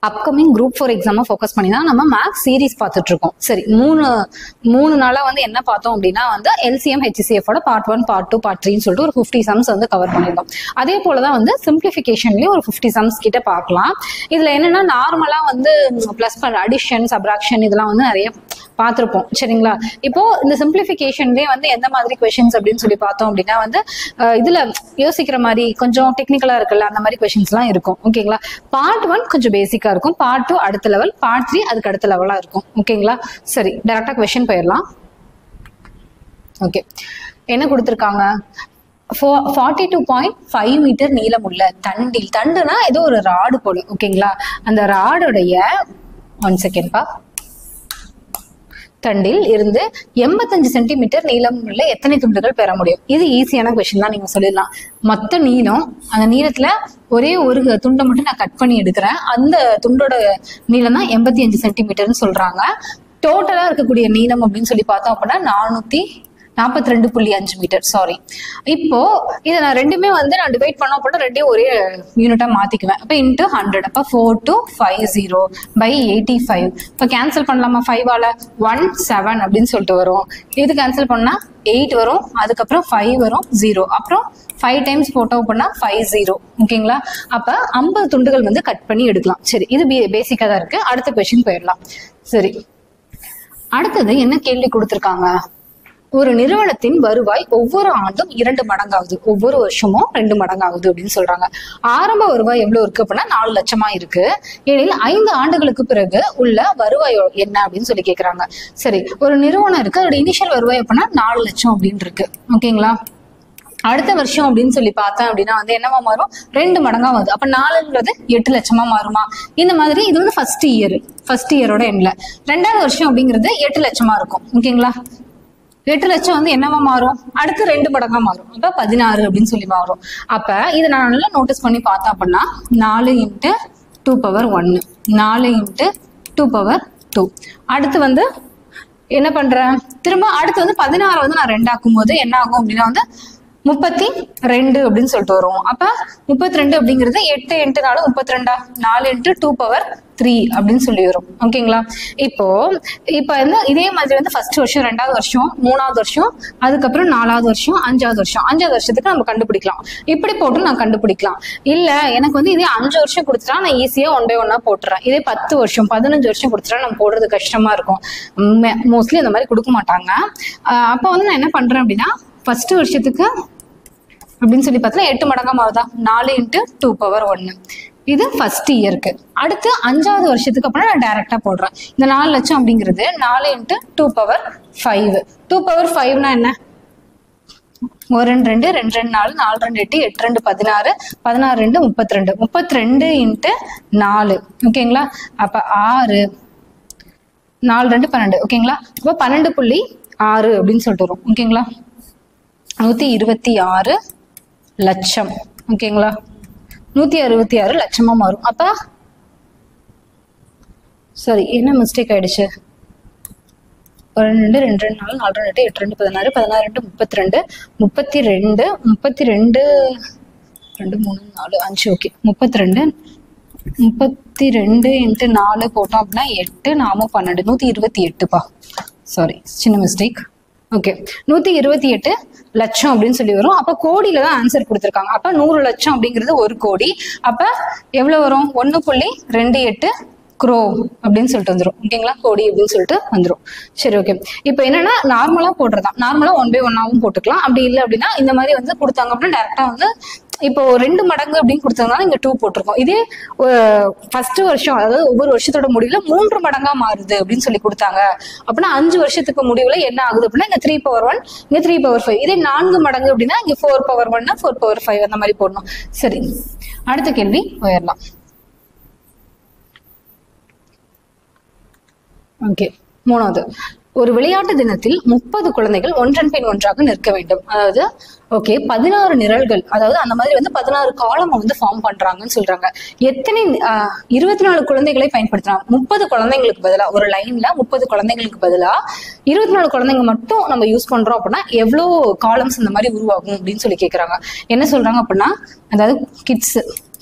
Upcoming group 4 எக்ஸாமை focus பண்ணி தான் நம்ம மேக்ஸ் சீரீஸ் பார்த்துட்டு இருக்கோம். சரி, மூணு நாளா வந்து என்ன பார்த்தோம் அப்படின்னா வந்து LCM HCF ஓட பார்ட் 1 பார்ட் 2 பார்ட் 3 சொல்லிட்டு ஒரு 50 சம்ஸ் வந்து கவர் பண்ணியிருந்தோம். அதே போலதான் வந்து சிம்பிளிஃபிகேஷன்லயும் ஒரு 50 சம்ஸ் கிட்ட பார்க்கலாம். இதுல என்னன்னா நார்மலா வந்து பிளஸ் அடிஷன் சப்ராக்ஷன் இதெல்லாம் வந்து நிறைய பார்த்திருப்போம். சரிங்களா? இப்போ இந்த சிம்பிளிஃபிகேஷன்லயே வந்து எந்த மாதிரி கொஸ்டின்ஸ் அப்படின்னு சொல்லி பார்த்தோம் அப்படின்னா வந்து இதுல யோசிக்கிற மாதிரி கொஞ்சம் டெக்னிக்கலா இருக்குல்ல, அந்த மாதிரி கொஸ்டின்ஸ் எல்லாம் இருக்கும். ஓகேங்களா? பார்ட் 1 கொஞ்சம் பேசிக்கா இருக்கும், பார்ட் 2 அடுத்த லெவல், பார்ட் 3 அதுக்கு அடுத்த லெவலா இருக்கும். ஓகேங்களா? சரி, டைரக்டா கொஸ்டின் போயிடலாம். ஓகே, என்ன கொடுத்திருக்காங்க? 42.5 மீட்டர் நீளம் உள்ள தண்டில், தண்டுனா ஏதோ ஒரு ராடு போல. ஓகேங்களா? அந்த ராடுடைய 1 செகண்ட் தண்டில் இருந்து 85 சென்டிமீட்டர் நீளம் உள்ள எத்தனை துண்டுகள் பெற முடியும்? இது ஈஸியான கொஸ்டின் தான், நீங்க சொல்லிடலாம். மொத்த நீளம், அந்த நீளத்துல ஒரே ஒரு துண்டை மட்டும் நான் கட் பண்ணி எடுக்கிறேன், அந்த துண்டோட நீளம் தான் 85 சென்டிமீட்டர்னு சொல்றாங்க. டோட்டலா இருக்கக்கூடிய நீளம் அப்படின்னு சொல்லி பார்த்தோம் அப்படின்னா 442.5 மீட்டர். சாரி, இப்போ இதை நான் ரெண்டுமே வந்து நான் டிவைட் பண்ண அப்படின்னா ரெண்டையும் ஒரே யூனிட்டா மாத்திக்குவேன். அப்ப இன்ட்டு 100, அப்ப 4250/85. இப்போ கேன்சல் பண்ணலாமா? 5ஆல 17 அப்படின்னு சொல்லிட்டு வரும். இது கேன்சல் பண்ணா 8 வரும், அதுக்கப்புறம் 5 வரும், 0, அப்புறம் 5 டைம்ஸ் போட்டோம் அப்படின்னா 50. ஓகேங்களா? அப்ப 50 துண்டுகள் வந்து கட் பண்ணி எடுக்கலாம். சரி, இது பேசிக்கா தான் இருக்கு. அடுத்த கொஸ்டின் போயிடலாம். சரி, அடுத்தது என்ன கேள்வி கொடுத்திருக்காங்க? ஒரு நிறுவனத்தின் வருவாய் ஒவ்வொரு ஆண்டும் 2 மடங்காகுது, ஒவ்வொரு வருஷமும் 2 மடங்காகுது அப்படின்னு சொல்றாங்க. ஆரம்ப வருவாய் எவ்வளவு இருக்கு அப்படின்னா 4 லட்சமா இருக்கு. எனில் 5 ஆண்டுகளுக்கு பிறகு உள்ள வருவாய் என்ன அப்படின்னு சொல்லி கேக்குறாங்க. சரி, ஒரு நிறுவனம் இருக்கு, அதோட இனிஷியல் வருவாய் அப்படின்னா 4 லட்சம் அப்படின்னு இருக்கு. ஓகேங்களா? அடுத்த வருஷம் அப்படின்னு சொல்லி பார்த்தேன் அப்படின்னா வந்து என்னவா மாறும்? 2 மடங்கா வருது. அப்ப 4ங்கிறது 8 லட்சமா மாறுமா? இந்த மாதிரி இது வந்து ஃபர்ஸ்ட் இயரோட எண்ட்ல. 2வது வருஷம் அப்படிங்கிறது 8 லட்சமா இருக்கும். ஓகேங்களா? 8 லட்சம் வந்து என்னவா மாறும்? அடுத்து 2 மடங்கா மாறும். அப்ப 16 அப்படின்னு சொல்லி மாறும். அப்ப இதை நான் நல்லா நோட்டீஸ் பண்ணி பார்த்தேன் அப்படின்னா 4 × 2⁻1, 4 × 2⁻2. அடுத்து வந்து என்ன பண்றேன்? திரும்ப அடுத்து வந்து 16 வந்து நான் 2 ஆக்கும் போது என்ன ஆகும் அப்படின்னா வந்து 32 அப்படின்னு சொல்லிட்டு வரும். அப்ப 32 அப்படிங்கிறது 8 × 4 32, 4 × 2⁻3 அப்படின்னு சொல்லி வரும். ஓகேங்களா? இப்போ வந்து இதே மாதிரி வந்து ஃபர்ஸ்ட் வருஷம், 2வது வருஷம், 3வது வருஷம், அதுக்கப்புறம் 4வது வருஷம், 5வது வருஷம், 5வது வருஷத்துக்கு நம்ம கண்டுபிடிக்கலாம். இப்படி போட்டு நான் கண்டுபிடிக்கலாம். இல்ல எனக்கு வந்து இதே 5 வருஷம் கொடுத்துட்டா நான் ஈஸியா 1 by 1 போட்டுறேன். இதே 10 வருஷம் 15 வருஷம் கொடுத்துட்டா நம்ம போடுறது கஷ்டமா இருக்கும். மோஸ்ட்லி அந்த மாதிரி கொடுக்க மாட்டாங்க. அப்ப வந்து நான் என்ன பண்றேன் அப்படின்னா ஃபர்ஸ்ட் வருஷத்துக்கு அப்படின்னு சொல்லி பார்த்தா 8 மடங்கா மாறுதா? 4 × 2⁻1. இது ஃபர்ஸ்ட் இயருக்கு. அடுத்து 5வது வருஷத்துக்கு அப்புறம் நான் டைரக்டா போடுறேன். இந்த 4 லட்சம் அப்படிங்கிறது 4 × 2⁻5. 2⁻5னா என்ன? 1 2 2 2 2 4 4 2 8 8 2 16 16 2 32 32 × 4. ஓகேங்களா? அப்ப 6 4 2 12. ஓகேங்களா? அப்ப 12.6 அப்படின்னு சொல்லிட்டு வரும். ஓகேங்களா? 126 லட்சம். ஓகேங்களா? 166 லட்சமா மாறும். அப்ப சரி, என்ன மிஸ்டேக் ஆயிடுச்சு? 1 2 2 4 4 2 8 2 16 16 2 32 32 32 2 3 4 5. ஓகே, 32 × 4 போட்டோம் அப்படின்னா 8, நாம 12, 128. சாரி, சின்ன மிஸ்டேக். ஓகே, 128 லட்சம் அப்படின்னு சொல்லி வரும். அப்ப கோடியில தான் ஆன்சர் கொடுத்துருக்காங்க. அப்ப 100 லட்சம் அப்படிங்கிறது 1 கோடி. அப்ப எவ்வளவு வரும்? 1.28 crore அப்படின்னு சொல்லிட்டு வந்துடும். ஓகேங்களா? கோடி அப்படின்னு சொல்லிட்டு வந்துடும். சரி, ஓகே. இப்போ என்னன்னா நார்மலா போடுறதான், நார்மலா 1 by 1 போட்டுக்கலாம். அப்படி இல்லை அப்படின்னா இந்த மாதிரி வந்து கொடுத்தாங்க அப்படின்னா டேரக்டா வந்து இப்போ 2 மடங்கு அப்படின்னு கொடுத்ததுனால இங்க 2 போட்டிருக்கோம். இதே ஃபர்ஸ்ட் வருஷம், அதாவது ஒவ்வொரு வருஷத்தோட முடிவுல 3 மடங்கா மாறுது அப்படின்னு சொல்லி கொடுத்தாங்க அப்படின்னா 5 வருஷத்துக்கு முடிவுல என்ன ஆகுது அப்படின்னா இங்க 3⁻1, இங்க 3⁻5. இதே 4 மடங்கு அப்படின்னா இங்க 4⁻1 4⁻5 அந்த மாதிரி போடணும். சரி, அடுத்த கேள்வி போயிடலாம். ஓகே, 3வது. ஒரு விளையாட்டு தினத்தில் 30 குழந்தைகள் ஒன்றன் பின் ஒன்றாக நிற்க வேண்டும். அதாவது ஓகே 16 நிரல்கள், அதாவது அந்த மாதிரி வந்து 16 காலம் வந்து ஃபார்ம் பண்றாங்கன்னு சொல்றாங்க. எத்தனை 24 குழந்தைகளை பயன்படுத்தலாம்? 30 குழந்தைங்களுக்கு பதிலா ஒரு லைன்ல 30 குழந்தைங்களுக்கு பதிலா 24 குழந்தைங்க மட்டும் நம்ம யூஸ் பண்றோம் அப்படின்னா எவ்வளவு காலம்ஸ் இந்த மாதிரி உருவாகும் அப்படின்னு சொல்லி கேக்குறாங்க. என்ன சொல்றாங்க அப்படின்னா, அதாவது கிட்ஸ்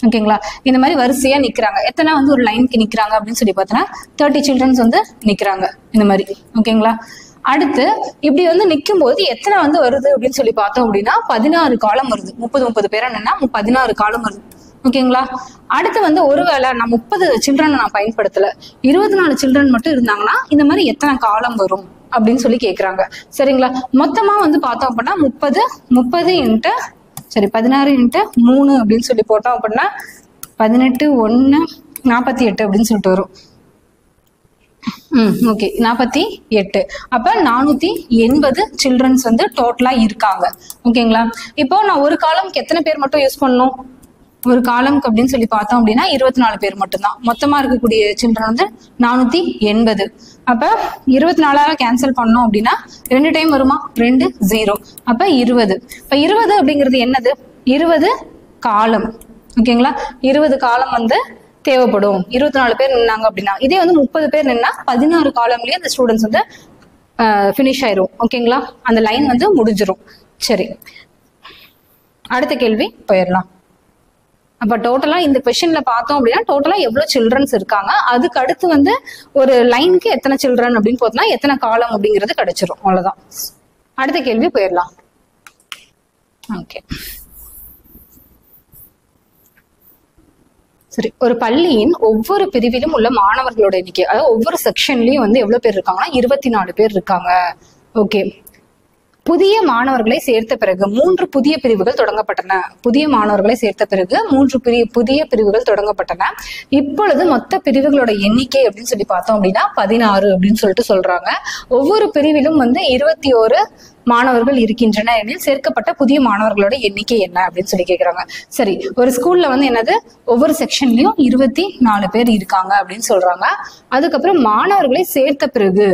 ஓகேங்களா? இந்த மாதிரி வரிசையா நிக்கிறாங்க. எத்தனை வந்து ஒரு லைனுக்கு நிக்கிறாங்க அப்படின்னு சொல்லி பார்த்தோன்னா 30 சில்ட்ரன்ஸ் வந்து நிக்கிறாங்க இந்த மாதிரி. ஓகேங்களா? அடுத்து இப்படி வந்து நிற்கும் போது எத்தனை வந்து வருது அப்படின்னு சொல்லி பார்த்தோம் அப்படின்னா 16 காலம் வருது. 30 பேர் என்னன்னா 16 காலம் வருது. ஓகேங்களா? அடுத்து வந்து ஒருவேளை நான் 30 சில்ட்ரன் நான் பயன்படுத்தல, 24 சில்ட்ரன் மட்டும் இருந்தாங்கன்னா இந்த மாதிரி எத்தனை காலம் வரும் அப்படின்னு சொல்லி கேக்குறாங்க. சரிங்களா? மொத்தமா வந்து பார்த்தோம் அப்படின்னா 30 இன்ட்டு 16 இன்ட்டு 3 அப்படின்னு சொல்லி போட்டோம் அப்படின்னா 18 1 48 அப்படின்னு சொல்லிட்டு வரும். ஓகே, 48. அப்ப 480 சில்ட்ரன்ஸ் வந்து டோட்டலா இருக்காங்க. ஓகேங்களா? இப்போ நான் ஒரு காலம்க்கு எத்தனை பேர் மட்டும் யூஸ் பண்ணணும்? ஒரு காலம்க்கு அப்படின்னு சொல்லி பார்த்தோம் அப்படின்னா 24 பேர் மட்டும்தான். மொத்தமா இருக்கக்கூடிய சில்ட்ரன் வந்து 480. அப்ப 24 கேன்சல் பண்ணோம் அப்படின்னா 2 டைம் வருமா? 2 0. அப்ப 20. இப்ப 20 அப்படிங்கிறது என்னது? 20 காலம். ஓகேங்களா? 20 காலம் வந்து தேவைப்படும். 24 பேர் நின்னாங்க அப்படின்னா. இதே வந்து 30 பேர் நின்னா 16 காலம்லயே அந்த ஸ்டூடெண்ட்ஸ் வந்து ஃபினிஷ் ஆயிரும். ஓகேங்களா? அந்த லைன் வந்து முடிஞ்சிரும். சரி, அடுத்த கேள்வி போயிடலாம். அப்ப டோட்டலா இந்த கொஸ்டின்ல பார்த்தோம் அப்படின்னா டோட்டலா எவ்வளவு சில்ட்ரன்ஸ் இருக்காங்க, அதுக்கு அடுத்து வந்து ஒரு லைனுக்கு எத்தனை சில்ட்ரன் அப்படின்னு பார்த்தோம்னா எத்தனை காலம் அப்படிங்கிறது கிடைச்சிரும். அவ்வளவுதான். அடுத்த கேள்வி போயிடலாம். ஓகே, சரி. ஒரு பள்ளியின் ஒவ்வொரு பிரிவிலும் உள்ள மாணவர்களோட எண்ணிக்கை, அதாவது ஒவ்வொரு செக்ஷன்லயும் வந்து எவ்வளவு பேர் இருக்காங்கன்னா 24 பேர் இருக்காங்க. ஓகே, புதிய மாணவர்களை சேர்த்த பிறகு 3 புதிய பிரிவுகள் தொடங்கப்பட்டன. புதிய மாணவர்களை சேர்த்த பிறகு 3 புதிய பிரிவுகள் தொடங்கப்பட்டன. இப்பொழுது மொத்த பிரிவுகளோட எண்ணிக்கை அப்படின்னு சொல்லி பார்த்தோம் அப்படின்னா 16 அப்படின்னு சொல்லிட்டு சொல்றாங்க. ஒவ்வொரு பிரிவிலும் வந்து 21 மாணவர்கள் இருக்கின்றன எனில் சேர்க்கப்பட்ட புதிய மாணவர்களோட எண்ணிக்கை என்ன அப்படின்னு சொல்லி கேக்குறாங்க. சரி, ஒரு ஸ்கூல்ல வந்து என்னது, ஒவ்வொரு செக்ஷன்லயும் 24 பேர் இருக்காங்க அப்படின்னு சொல்றாங்க. அதுக்கப்புறம் மாணவர்களை சேர்த்த பிறகு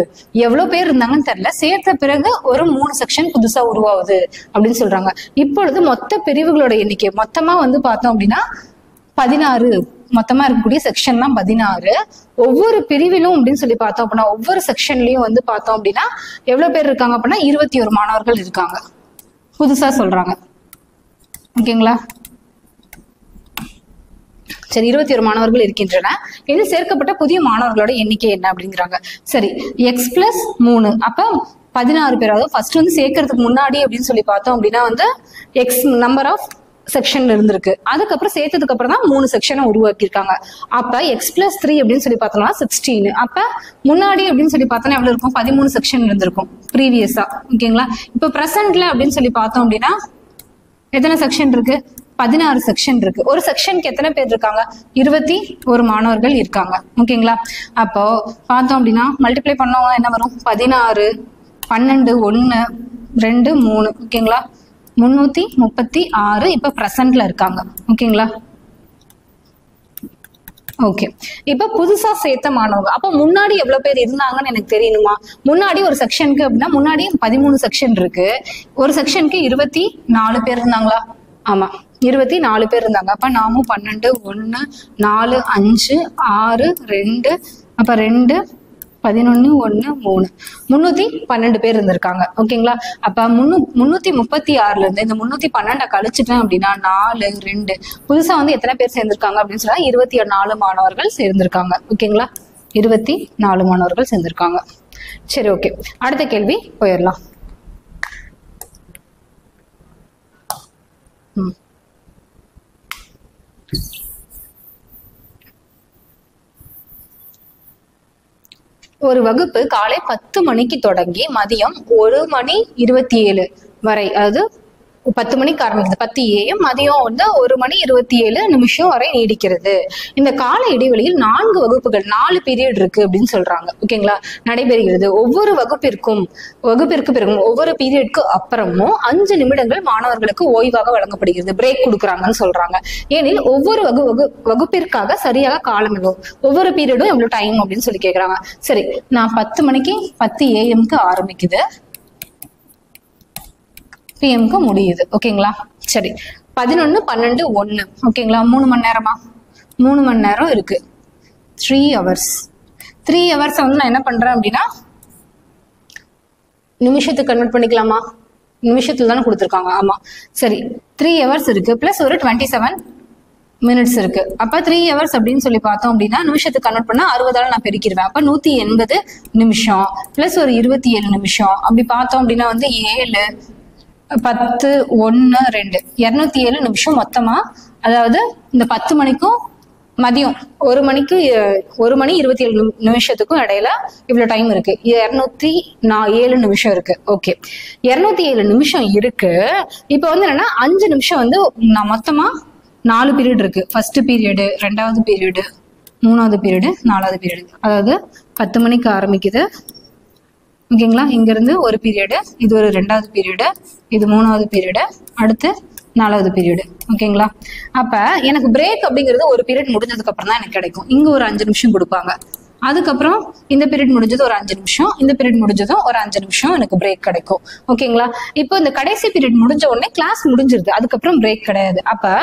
எவ்வளவு பேர் இருந்தாங்கன்னு தெரியல, சேர்த்த பிறகு ஒரு 3 செக்ஷன் புதுசா உருவாகுது அப்படின்னு சொல்றாங்க. இப்பொழுது மொத்த பிரிவுகளோட எண்ணிக்கை மொத்தமா வந்து பார்த்தோம் அப்படின்னா 16. மொத்தமா இருக்கக்கூடிய செக்ஷன் தான் 16. ஒவ்வொரு பிரிவிலும் அப்படின்னு சொல்லி பார்த்தோம் அப்படின்னா ஒவ்வொரு செக்ஷன்லயும் வந்து பார்த்தோம் அப்படின்னா எவ்வளவு பேர் இருக்காங்க அப்படின்னா 21 மாணவர்கள் இருக்காங்க புதுசா சொல்றாங்க. ஓகேங்களா? சரி, 21 மாணவர்கள் இருக்கின்றன. இது சேர்க்கப்பட்ட புதிய மாணவர்களோட எண்ணிக்கை என்ன அப்படிங்கிறாங்க. சரி, x+3 அப்ப 16 பேர். அதாவது ஃபர்ஸ்ட் வந்து சேர்க்கறதுக்கு முன்னாடி அப்படின்னு சொல்லி பார்த்தோம் அப்படின்னா வந்து எக்ஸ் நம்பர் ஆஃப் செக்ஷன் இருந்திருக்கு. அதுக்கப்புறம் சேர்த்ததுக்கு அப்புறம் தான் 3 செக்ஷனை உருவாக்கியிருக்காங்க. அப்ப x+3 அப்படின்னு சொல்லி பார்த்தோம்னா 16. அப்ப முன்னாடி அப்படின்னு சொல்லி பார்த்தோம்னா எவ்வளவு இருக்கும்? 13 செக்ஷன் இருந்திருக்கும் ப்ரீவியஸா. ஓகேங்களா? இப்ப பிரசன்ட்ல அப்படின்னு சொல்லி பார்த்தோம் அப்படின்னா எத்தனை செக்ஷன் இருக்கு? 16 செக்ஷன் இருக்கு. ஒரு செக்ஷனுக்கு எத்தனை பேர் இருக்காங்க? 21 மாணவர்கள் இருக்காங்க. ஓகேங்களா? அப்போ பார்த்தோம் அப்படின்னா மல்டிப்ளை பண்ணோம்னா என்ன வரும்? 16 12 1 2 3. ஓகேங்களா? 336 இப்ப பிரசன்ட்ல இருக்காங்க. ஓகேங்களா? ஓகே, இப்ப புதுசா சேர்த்த மாணவங்க அப்ப முன்னாடி எவ்வளவு பேர் இருந்தாங்கன்னு எனக்கு தெரியணுமா? முன்னாடி ஒரு செக்ஷனுக்கு அப்படின்னா முன்னாடி 13 செக்ஷன் இருக்கு. ஒரு செக்ஷனுக்கு 24 பேர் இருந்தாங்களா? ஆமா, 24 பேர் இருந்தாங்க. அப்ப நாமும் 12 1 4 5 6 2 அப்ப 2 11 1 3 312 பேர் இருந்திருக்காங்க. ஓகேங்களா? அப்ப 336ல இருந்து இந்த 312 கழிச்சுட்டேன் அப்படின்னா 4 2 புதுசா வந்து எத்தனை பேர் சேர்ந்திருக்காங்க அப்படின்னு சொன்னா 24 மாணவர்கள் சேர்ந்திருக்காங்க. ஓகேங்களா? 24 மாணவர்கள் சேர்ந்திருக்காங்க. சரி, ஓகே, அடுத்த கேள்வி போயிடலாம். ஒரு வகுப்பு காலை 10 மணிக்கு தொடங்கி மதியம் 1:27 வரை, அதாவது 10 மணிக்கு ஆரம்பிக்குது 10 AM, மதியம் வந்து 1:27 வரை நீடிக்கிறது. இந்த கால இடைவெளியில் 4 வகுப்புகள் 4 பீரியட் இருக்கு அப்படின்னு சொல்றாங்க. ஓகேங்களா? நடைபெறுகிறது. ஒவ்வொரு வகுப்பிற்கு பிறகும் ஒவ்வொரு பீரியட்க்கு அப்புறமும் 5 நிமிடங்கள் மாணவர்களுக்கு ஓய்வாக வழங்கப்படுகிறது. பிரேக் கொடுக்குறாங்கன்னு சொல்றாங்க. ஏனில் ஒவ்வொரு வகுப்பிற்காக சரியாக காலம் எவ்வளவு, ஒவ்வொரு பீரியடும் எவ்வளவு டைம் அப்படின்னு சொல்லி கேக்குறாங்க. சரி, நான் 10 மணிக்கு 10 AM ஆரம்பிக்குது, PM முடியுது. ஓகேங்களா? சரி, 11 12 1. ஓகேங்களா? 3 மணி நேரமா? 3 மணி நேரம் இருக்கு. 3 hours. 3 hours வந்து நான் என்ன பண்றேன் அப்படின்னா நிமிஷத்துக்கு கன்வெர்ட் பண்ணிக்கலாமா? நிமிஷத்துல தானே கொடுத்துருக்காங்க. ஆமா, சரி, 3 hours இருக்கு பிளஸ் ஒரு 27 மினிட்ஸ் இருக்கு. அப்ப 3 ஹவர்ஸ் அப்படின்னு சொல்லி பார்த்தோம் அப்படின்னா நிமிஷத்துக்கு கன்வெர்ட் பண்ணா 60ஆல நான் பெருக்கிடுவேன். அப்ப 180 நிமிஷம் பிளஸ் ஒரு 27 நிமிஷம் அப்படி பார்த்தோம் அப்படின்னா வந்து 7 10 1 2 207 நிமிஷம் மொத்தமா. அதாவது இந்த 10 மணிக்கும் மதியம் 1 மணிக்கு 1 மணி 27 நிமிஷத்துக்கும் இடையில இவ்வளவு டைம் இருக்கு. 207 நிமிஷம் இருக்கு. ஓகே, 207 நிமிஷம் இருக்கு. இப்ப வந்து என்னன்னா 5 நிமிஷம் வந்து நான் மொத்தமா 4 பீரியட் இருக்கு. ஃபர்ஸ்ட் பீரியடு, 2வது பீரியடு, 3வது பீரியடு, 4வது பீரியடு. அதாவது 10 மணிக்கு ஆரம்பிக்குது. ஓகேங்களா, இங்க இருந்து ஒரு பீரியடு, இது ஒரு 2வது பீரியடு, இது 3வது பீரியடு, அடுத்து 4வது பீரியடு. ஓகேங்களா, அப்ப எனக்கு பிரேக் அப்படிங்கிறது ஒரு பீரியட் முடிஞ்சதுக்கு அப்புறம் தான் எனக்கு கிடைக்கும். இங்க ஒரு 5 நிமிஷம் கொடுப்பாங்க. அதுக்கப்புறம் இந்த பீரியட் முடிஞ்சது ஒரு 5 நிமிஷம், இந்த பீரியட் முடிஞ்சதும் ஒரு 5 நிமிஷம் எனக்கு பிரேக் கிடைக்கும். ஓகேங்களா, இப்போ இந்த கடைசி பீரியட் முடிஞ்ச உடனே கிளாஸ் முடிஞ்சிருது. அதுக்கப்புறம் பிரேக் கிடையாது. அப்ப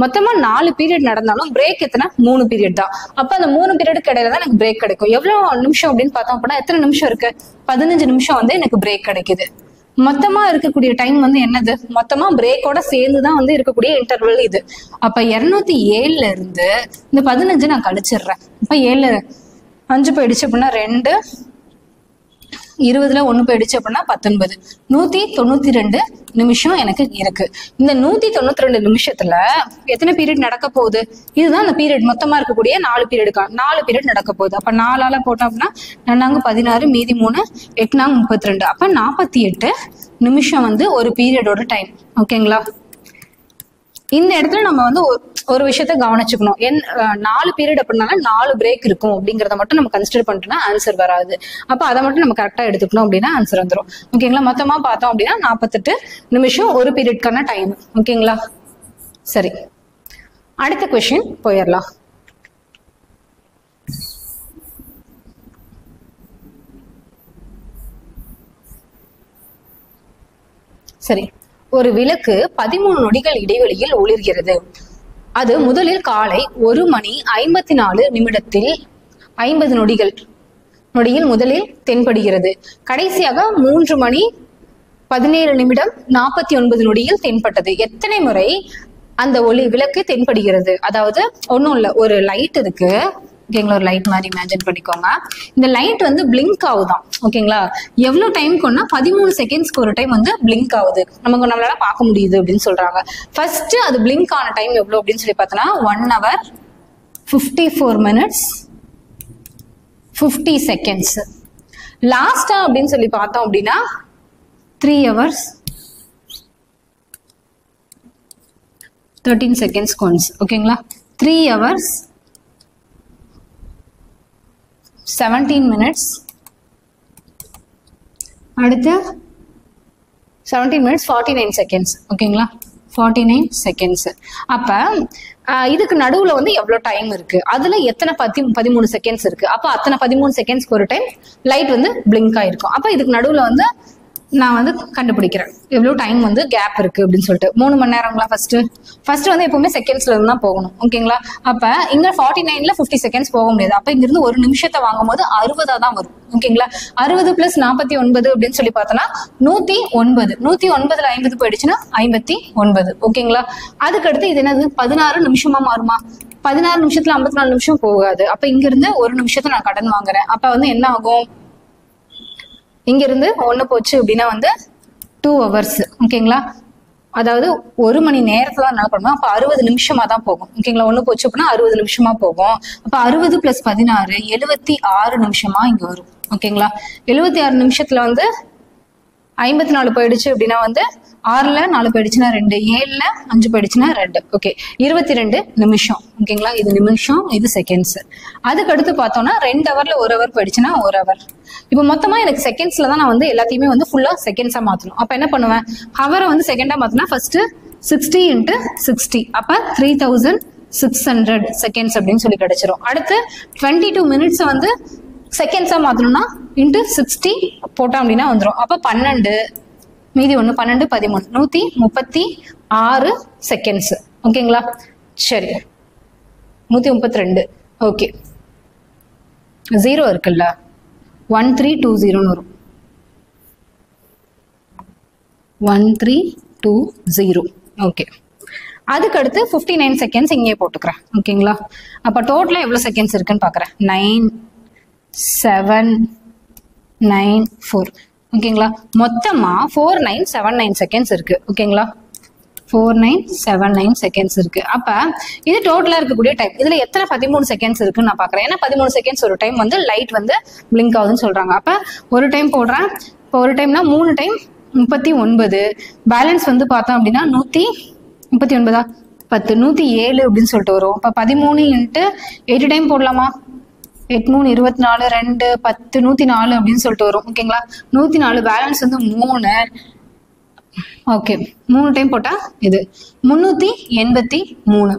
மொத்தமா 4 பீரியட் நடந்தாலும் பிரேக் எத்தனை? 3 பீரியட் தான். அப்ப அந்த 3 பீரியடுக்கு இடையில தான் எனக்கு பிரேக் கிடைக்கும். எவ்வளவு நிமிஷம் அப்படின்னு பார்த்தோம் அப்படின்னா எத்தனை நிமிஷம் இருக்கு? 15 நிமிஷம் வந்து எனக்கு பிரேக் கிடைக்குது. மொத்தமா இருக்கக்கூடிய டைம் வந்து என்னது? மொத்தமா பிரேக்கோட சேர்ந்துதான் வந்து இருக்கக்கூடிய இன்டர்வல் இது. அப்ப 207ல இருந்து இந்த 15 நான் கழிச்சிடுறேன். அப்ப 7 5 போயிடுச்சு அப்படின்னா 2, 20ல 1 போயிடுச்சு அப்படின்னா 19. 192 நிமிஷம் எனக்கு இருக்கு. இந்த 192 நிமிஷத்துல எத்தனை பீரியட் நடக்க போகுது? இதுதான் அந்த பீரியட் மொத்தமா இருக்கக்கூடிய 4 பீரியடுக்கா 4 பீரியட் நடக்க போகுது. அப்ப 4ஆல போட்டோம் அப்படின்னா 2 16 மீதி 3 8 32. அப்ப 48 நிமிஷம் வந்து ஒரு பீரியடோட டைம். ஓகேங்களா, இந்த இடத்துல நம்ம வந்து ஒரு விஷயத்த கவனிச்சுக்கணும். 4 பீரியட் அப்படின்னால 4 பிரேக் இருக்கும் அப்படிங்கறத மட்டும் நம்ம கன்சிடர் பண்ணிட்டோம்னா ஆன்சர் வராது. அப்ப அதை மட்டும் நம்ம கரெக்டா எடுத்துக்கணும் அப்படின்னா ஆன்சர் வந்துடும். ஓகேங்களா, மொத்தமா பார்த்தோம் அப்படின்னா 48 நிமிஷம் ஒரு பீரியட்கான டைம். ஓகேங்களா, சரி, அடுத்த கொஸ்டின் போயிடலாம். சரி, ஒரு விளக்கு 13 நொடிகள் இடைவெளியில் ஒளிர்கிறது. அது முதலில் காலை 1 மணி 54 நிமிடத்தில் 50 நொடியில் முதலில் தென்படுகிறது. கடைசியாக 3 மணி 17 நிமிடம் 49 நொடியில் தென்பட்டது. எத்தனை முறை அந்த ஒளி விளக்கு தென்படுகிறது? அதாவது ஒன்றும் இல்லை, ஒரு லைட் இருக்கு. ஓகேங்களா, ஒரு லைட் மாதிரி இமேஜின் பண்ணிக்கோங்க. இந்த லைட் வந்து பிளிங்க் ஆகுதான். ஓகேங்களா, எவ்வளவு டைம் கொண்டா 13 செகண்ட்ஸ்க்கு ஒரு டைம் வந்து பிளிங்க் ஆகுது. நம்மளால பார்க்க முடியுது அப்படின்னு சொல்றாங்க. ஃபர்ஸ்ட் அது பிளிங்க் ஆன டைம் எவ்வளவு அப்படின்னு சொல்லி பார்த்தோம்னா 1 hour 54 minutes 50 seconds. லாஸ்டா அப்படின்னு சொல்லி பார்த்தோம் அப்படின்னா 3 hours 13 seconds கொன்ஸ். ஓகேங்களா, 3 hours 17 minutes, அடுத்து 17 minutes 49 seconds. ஓகேங்களா, 49 seconds. அப்ப இதுக்கு நடுவுல வந்து எவ்வளவு டைம் இருக்கு? அதுல எத்தனை 13 செகண்ட்ஸ் இருக்கு. அப்ப அத்தனை 13 செகண்ட்ஸ்க்கு ஒரு டைம் லைட் வந்து பிளிங்க் ஆயிருக்கும். அப்ப இதுக்கு நடுவுல வந்து நான் வந்து கண்டுபிடிக்கிறேன் எவ்வளவு டைம் வந்து கேப் இருக்கு அப்படின்னு சொல்லிட்டு. 3 மணி நேரங்களா? ஃபர்ஸ்ட் வந்து எப்பவுமே செகண்ட்ஸ்ல இருந்து தான் போகணும். ஓகேங்களா, அப்ப இங்க 49ல 50 செகண்ட்ஸ் போக முடியாது. அப்ப இங்க இருந்து ஒரு நிமிஷத்தை வாங்கும் போது 60 தான் வரும். ஓகேங்களா, 60 + 49 அப்படின்னு சொல்லி பார்த்தோம்னா 109. 109ல 50 போயிடுச்சுன்னா 59. ஓகேங்களா, அதுக்கடுத்து இது என்னது? 16 நிமிஷமா மாறுமா? 16 நிமிஷத்துல 54 நிமிஷம் போகாது. அப்ப இங்க இருந்து ஒரு நிமிஷத்தை நான் கடன் வாங்குறேன். அப்ப வந்து என்ன ஆகும்? இங்க இருந்து 1 போச்சு அப்படின்னா வந்து 2 hours. ஓகேங்களா, அதாவது 1 மணி நேரத்துல தான் நடக்கணும். அப்ப 60 நிமிஷமா தான் போகும். ஓகேங்களா, 1 போச்சு அப்படின்னா 60 நிமிஷமா போகும். அப்ப 60 + 16 76 நிமிஷமா இங்க வரும். ஓகேங்களா, 76 நிமிஷத்துல வந்து 54 போயிடுச்சு அப்படின்னா வந்து 6ல 4 போயிடுச்சுன்னா 2, 7ல 5 போயிடுச்சுன்னா 2. ஓகே, 22 நிமிஷம். ஓகேங்களா, இது நிமிஷம், இது செகண்ட்ஸ். அதுக்கு அடுத்து பார்த்தோம்னா 2 ஹவர்ல 1 ஹவர் போயிடுச்சுன்னா 1 ஹவர். இப்போ மொத்தமா எனக்கு செகண்ட்ஸ்ல தான் நான் வந்து எல்லாத்தையுமே வந்து ஃபுல்லா செகண்ட்ஸா மாத்தணும். அப்ப என்ன பண்ணுவேன்? ஹவரை வந்து செகண்டா மாத்தினா ஃபர்ஸ்ட் 60 × 60. அப்ப 3600 செகண்ட்ஸ் அப்படின்னு சொல்லி கிடைச்சிரும். அடுத்து 22 மினிட்ஸ் வந்து செகண்ட்ஸா மாத்தணும்னா இன்ட்டு 60 போட்டோம் அப்படின்னா வந்துடும். அப்ப 12 மீதி 1 12 13 136 செகண்ட்ஸ். ஓகேங்களா, சரி, 132. ஓகே, 0 இருக்குல்ல, 1320 வரும். 1320. ஓகே, அதுக்கு அடுத்து 59 செகண்ட்ஸ் இங்கே போட்டுக்கிறேன். ஓகேங்களா? அப்ப டோட்டலா எவ்வளவு செகண்ட்ஸ் இருக்குன்னு பாக்குறேன். 9 7 9 4. ஓகேங்களா? மொத்தமா 4979 செகண்ட்ஸ் இருக்கு. ஓகேங்களா? 4979 செகண்ட்ஸ் இருக்கு. அப்ப இது டோட்டலா இருக்கக்கூடிய டைம். இதுல எத்தனை 13 செகண்ட்ஸ் இருக்குன்னு நான் பாக்குறேன். ஏன்னா 13 செகண்ட்ஸ் ஒரு டைம் வந்து லைட் வந்து பிளிங்க் ஆகுதுன்னு சொல்றாங்க. அப்ப ஒரு டைம் போடுறேன். இப்போ ஒரு டைம்னா 3 டைம் 39. பேலன்ஸ் வந்து பார்த்தோம் அப்படின்னா 139 10 107 அப்படின்னு சொல்லிட்டு வரும். இப்போ 13 × 8 டைம் போடலாமா? 8 3 24 2 10 104 அப்படின்னு சொல்லிட்டு வரும். ஓகேங்களா? 104 பேலன்ஸ் வந்து 3. ஓகே, 3 டைம் போட்டா இது 383.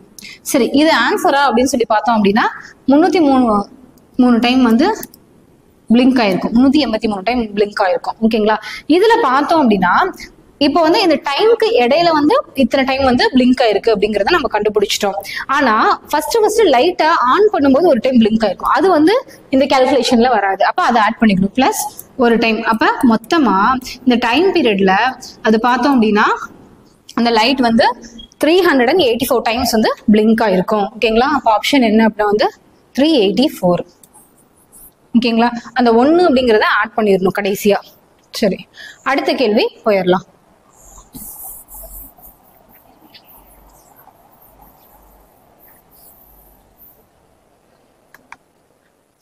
சரி, இது ஆன்சரா அப்படின்னு சொல்லி பார்த்தோம் அப்படின்னா 303 டைம் வந்து பிளிங்க் ஆயிருக்கும். 383 டைம் பிளிங்க் ஆயிருக்கும். ஓகேங்களா? இதுல பார்த்தோம் அப்படின்னா இப்போ வந்து இந்த டைமுக்கு இடையில வந்து இத்தனை டைம் வந்து பிளிங்க் ஆயிருக்கு அப்படிங்கறத நம்ம கண்டுபிடிச்சிட்டோம். ஆனா ஃபர்ஸ்ட் லைட்டா ஆன் பண்ணும்போது ஒரு டைம் பிளிங்க் ஆயிருக்கும். அது வந்து இந்த கால்குலேஷன்ல வராது. அப்ப அதை ஆட் பண்ணிக்கணும். பிளஸ் ஒரு டைம். அப்ப மொத்தமா இந்த டைம் பீரியட்ல அது பார்த்தோம் அப்படின்னா அந்த லைட் வந்து 384 டைம்ஸ் வந்து பிளிங்க் ஆயிருக்கும். ஓகேங்களா? அப்ப ஆப்ஷன் என்ன அப்படின்னா வந்து 384. ஓகேங்களா? அந்த 1 அப்படிங்கறத ஆட் பண்ணிடணும் கடைசியா. சரி, அடுத்த கேள்வி போயிடலாம்.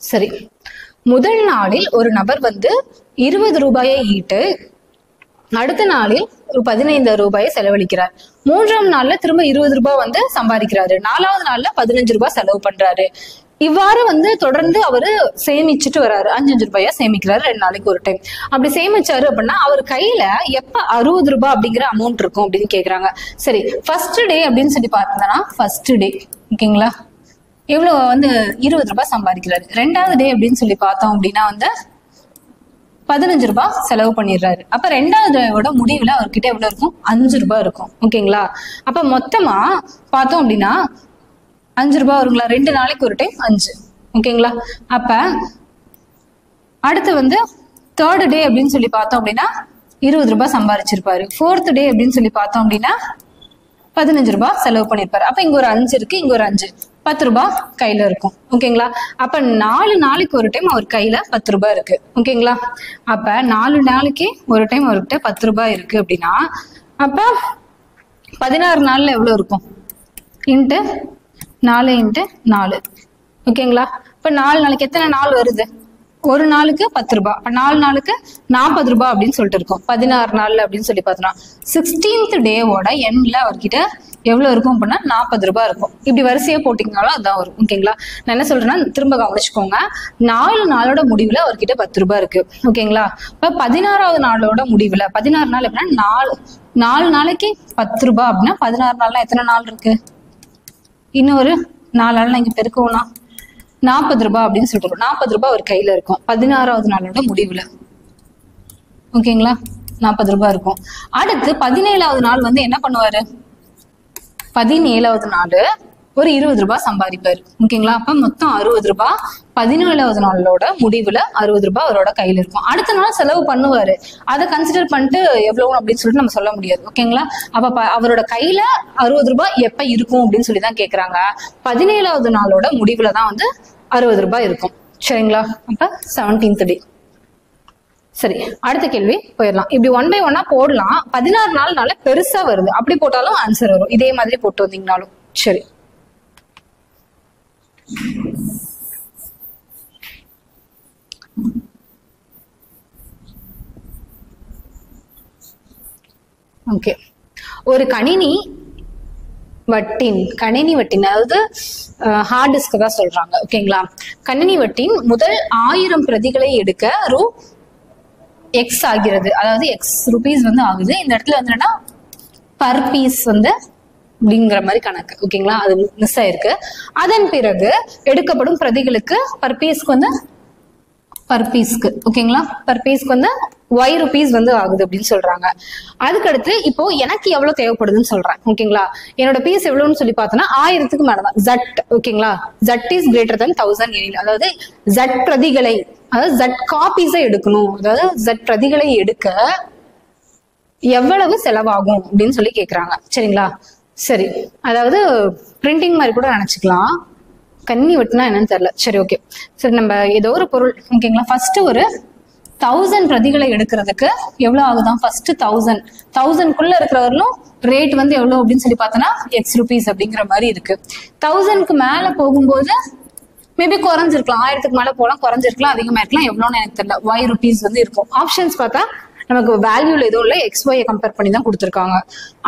சரி, முதல் நாளில் ஒரு நபர் வந்து 20 ரூபாயை ஈட்டு அடுத்த நாளில் ஒரு 15 ரூபாயை செலவழிக்கிறார். 3ஆம் நாள்ல திரும்ப 20 ரூபாய் வந்து சம்பாதிக்கிறாரு. 4வது நாள்ல 15 ரூபாய் செலவு பண்றாரு. இவ்வாறு வந்து தொடர்ந்து அவரு சேமிச்சுட்டு வராரு. 5 ரூபாயா சேமிக்கிறாரு 2 நாளைக்கு ஒரு டைம். அப்படி சேமிச்சாரு அப்படின்னா அவர் கையில எப்ப 60 ரூபாய் அப்படிங்கிற அமௌண்ட் இருக்கும் அப்படின்னு கேக்குறாங்க. சரி, ஃபர்ஸ்ட் டே அப்படின்னு சொல்லி பார்த்தோம்னா ஃபர்ஸ்ட் டே ஓகேங்களா எவ்வளவு வந்து 20 ரூபாய் சம்பாதிக்கிறாரு. 2வது டே அப்படின்னு சொல்லி பார்த்தோம் அப்படின்னா வந்து 15 ரூபாய் செலவு பண்ணிடுறாரு. அப்ப 2வது டேவோட முடிவுல அவர்கிட்ட எவ்வளவு இருக்கும்? 5 ரூபாய் இருக்கும். ஓகேங்களா? அப்ப மொத்தமா பார்த்தோம் அப்படின்னா 5 ரூபாய் வருங்களா? 2 நாளைக்கு ஒரு டைம் 5. ஓகேங்களா? அப்ப அடுத்து வந்து 3rd டே அப்படின்னு சொல்லி பார்த்தோம் அப்படின்னா 20 ரூபாய் சம்பாதிச்சிருப்பாரு. 4th டே அப்படின்னு சொல்லி பார்த்தோம் அப்படின்னா 15 ரூபாய் செலவு பண்ணிருப்பாரு. அப்ப இங்க ஒரு 5 இருக்கு, இங்க ஒரு 5, 10 ரூபாய் கையில இருக்கும். ஓகேங்களா? அப்ப 4 நாளைக்கு ஒரு டைம் அவர் கையில 10 ரூபாய் இருக்கு. ஓகேங்களா? அப்ப 4 நாளைக்கு ஒரு டைம் அவர்கிட்ட 10 ரூபாய் இருக்கு அப்படின்னா அப்ப 16 நாள்ல எவ்வளவு இருக்கும்? இன்ட்டு 4 × 4. ஓகேங்களா? இப்ப 4 நாளைக்கு எத்தனை நாள் வருது? ஒரு நாளுக்கு 10 ரூபாய். அப்ப 4 நாளுக்கு 40 ரூபாய் அப்படின்னு சொல்லிட்டு இருக்கும். 16 நாள்ல அப்படின்னு சொல்லி பார்த்தோம்னா 16th டேவோட எண்ட்ல அவர்கிட்ட எவ்வளவு இருக்கும் அப்படின்னா 40 ரூபாய் இருக்கும். இப்படி வரிசையா போட்டீங்கனாலும் அதான் வரும். ஓகேங்களா? நான் என்ன சொல்றேன்னா திரும்ப கவனிச்சுக்கோங்க. 4 நாளோட முடிவுல அவர்கிட்ட 10 ரூபாய் இருக்கு. ஓகேங்களா? இப்ப 16வது நாளோட முடிவுல 16 நாள் எப்படின்னா 4 நாளைக்கு 10 ரூபாய் அப்படின்னா 16 நாள்ல எத்தனை நாள் இருக்கு? இன்னொரு 4 நாள் இங்க பெருக்குவோம்னா 40 ரூபாய் அப்படின்னு சொல்லிட்டு 40 ரூபாய் ஒரு கையில இருக்கும் 16வது நாளோட முடிவுல. ஓகேங்களா? 40 ரூபாய் இருக்கும். அடுத்து 17வது நாள் வந்து என்ன பண்ணுவாரு? 17வது நாள் ஒரு 20 ரூபாய் சம்பாதிப்பாரு. ஓகேங்களா? அப்ப மொத்தம் 60 ரூபாய். 17வது நாளோட முடிவுல 60 ரூபாய் அவரோட கையில இருக்கும். அடுத்த நாள் செலவு பண்ணுவாரு. அதை கன்சிடர் பண்ணிட்டு எவ்வளவு அப்படின்னு சொல்லிட்டு நம்ம சொல்ல முடியாது. ஓகேங்களா? அப்ப அவரோட கையில 60 ரூபாய் எப்ப இருக்கும் அப்படின்னு சொல்லிதான் கேக்குறாங்க. 17வது நாளோட முடிவுல தான் வந்து 60 ரூபாய் இருக்கும். சரிங்களா? அப்ப 17th டே. சரி, அடுத்த கேள்வி போயிடலாம். இப்படி 1 by 1 போடலாம். 16 நாள்னால பெருசா வருது. அப்படி போட்டாலும் ஆன்சர் வரும். இதே மாதிரி போட்டு வந்தீங்கனாலும் சரி. ஓகே, ஒரு கணினி வட்டின் அதாவது ஹார்ட் டிஸ்க் தான் சொல்றாங்க. ஓகேங்களா? கணினி வட்டின் முதல் 1000 பிரதிகளை எடுக்க X ஆகிறது. அதாவது X ரூபீஸ் வந்து ஆகுது. இந்த இடத்துல வந்து பர் பீஸ் வந்து அப்படிங்கிற மாதிரி கணக்கு. ஓகேங்களா? அது மிஸ் ஆயிருக்கு. அதன் பிறகு எடுக்கப்படும் பிரதிகளுக்கு பர் பீஸ்க்கு வந்து ஓகேங்களா பர் பீஸ்க்கு வந்து Y rupees வந்து ஆகுது அப்படின்னு சொல்றாங்க. அதுக்கடுத்து இப்போ எனக்கு எவ்வளவு தேவைப்படுதுன்னு சொல்றேன். ஓகேங்களா? என்னோட பீஸ் எவ்வளவுன்னு சொல்லி பார்த்தோம்னா 1000க்கு மேலதான் Z. ஓகேங்களா? Z is greater than 1000 unit. அதாவது Z பிரதிகளை அதாவது Z காப்பீஸை எடுக்கணும். அதாவது Z பிரதிகளை எடுக்க எவ்வளவு செலவாகும் அப்படின்னு சொல்லி கேக்குறாங்க. சரிங்களா? சரி, அதாவது பிரிண்டிங் மாதிரி கூட நினைச்சுக்கலாம். கண்ணி வெட்டினா என்னன்னு தெரியல. சரி, ஓகே. சரி, நம்ம ஏதோ ஒரு பொருள் ஓகேங்களா, ஃபர்ஸ்ட் ஒரு 1000 பிரதிகளை எடுக்கிறதுக்கு எவ்வளவு ஆகுதான்? ஃபர்ஸ்ட் 1000 இருக்கிறவர்களும் ரேட் வந்து எவ்வளவு அப்படின்னு சொல்லி பார்த்தோன்னா எக்ஸ் ருபீஸ் அப்படிங்கிற மாதிரி இருக்கு. 1000க்கு மேல போகும்போது மேபி குறைஞ்சிருக்கலாம், 1000க்கு மேல போலாம், குறைஞ்சிருக்கலாம், அதிகமா இருக்கலாம், எவ்வளோன்னு எனக்கு தெரியல. ஒய் ருபீஸ் வந்து இருக்கும். ஆப்ஷன்ஸ் பார்த்தா நமக்கு வேல்யூல எதுவும் இல்லை, எக்ஸ் ஒய் கம்பேர் பண்ணி தான் கொடுத்துருக்காங்க.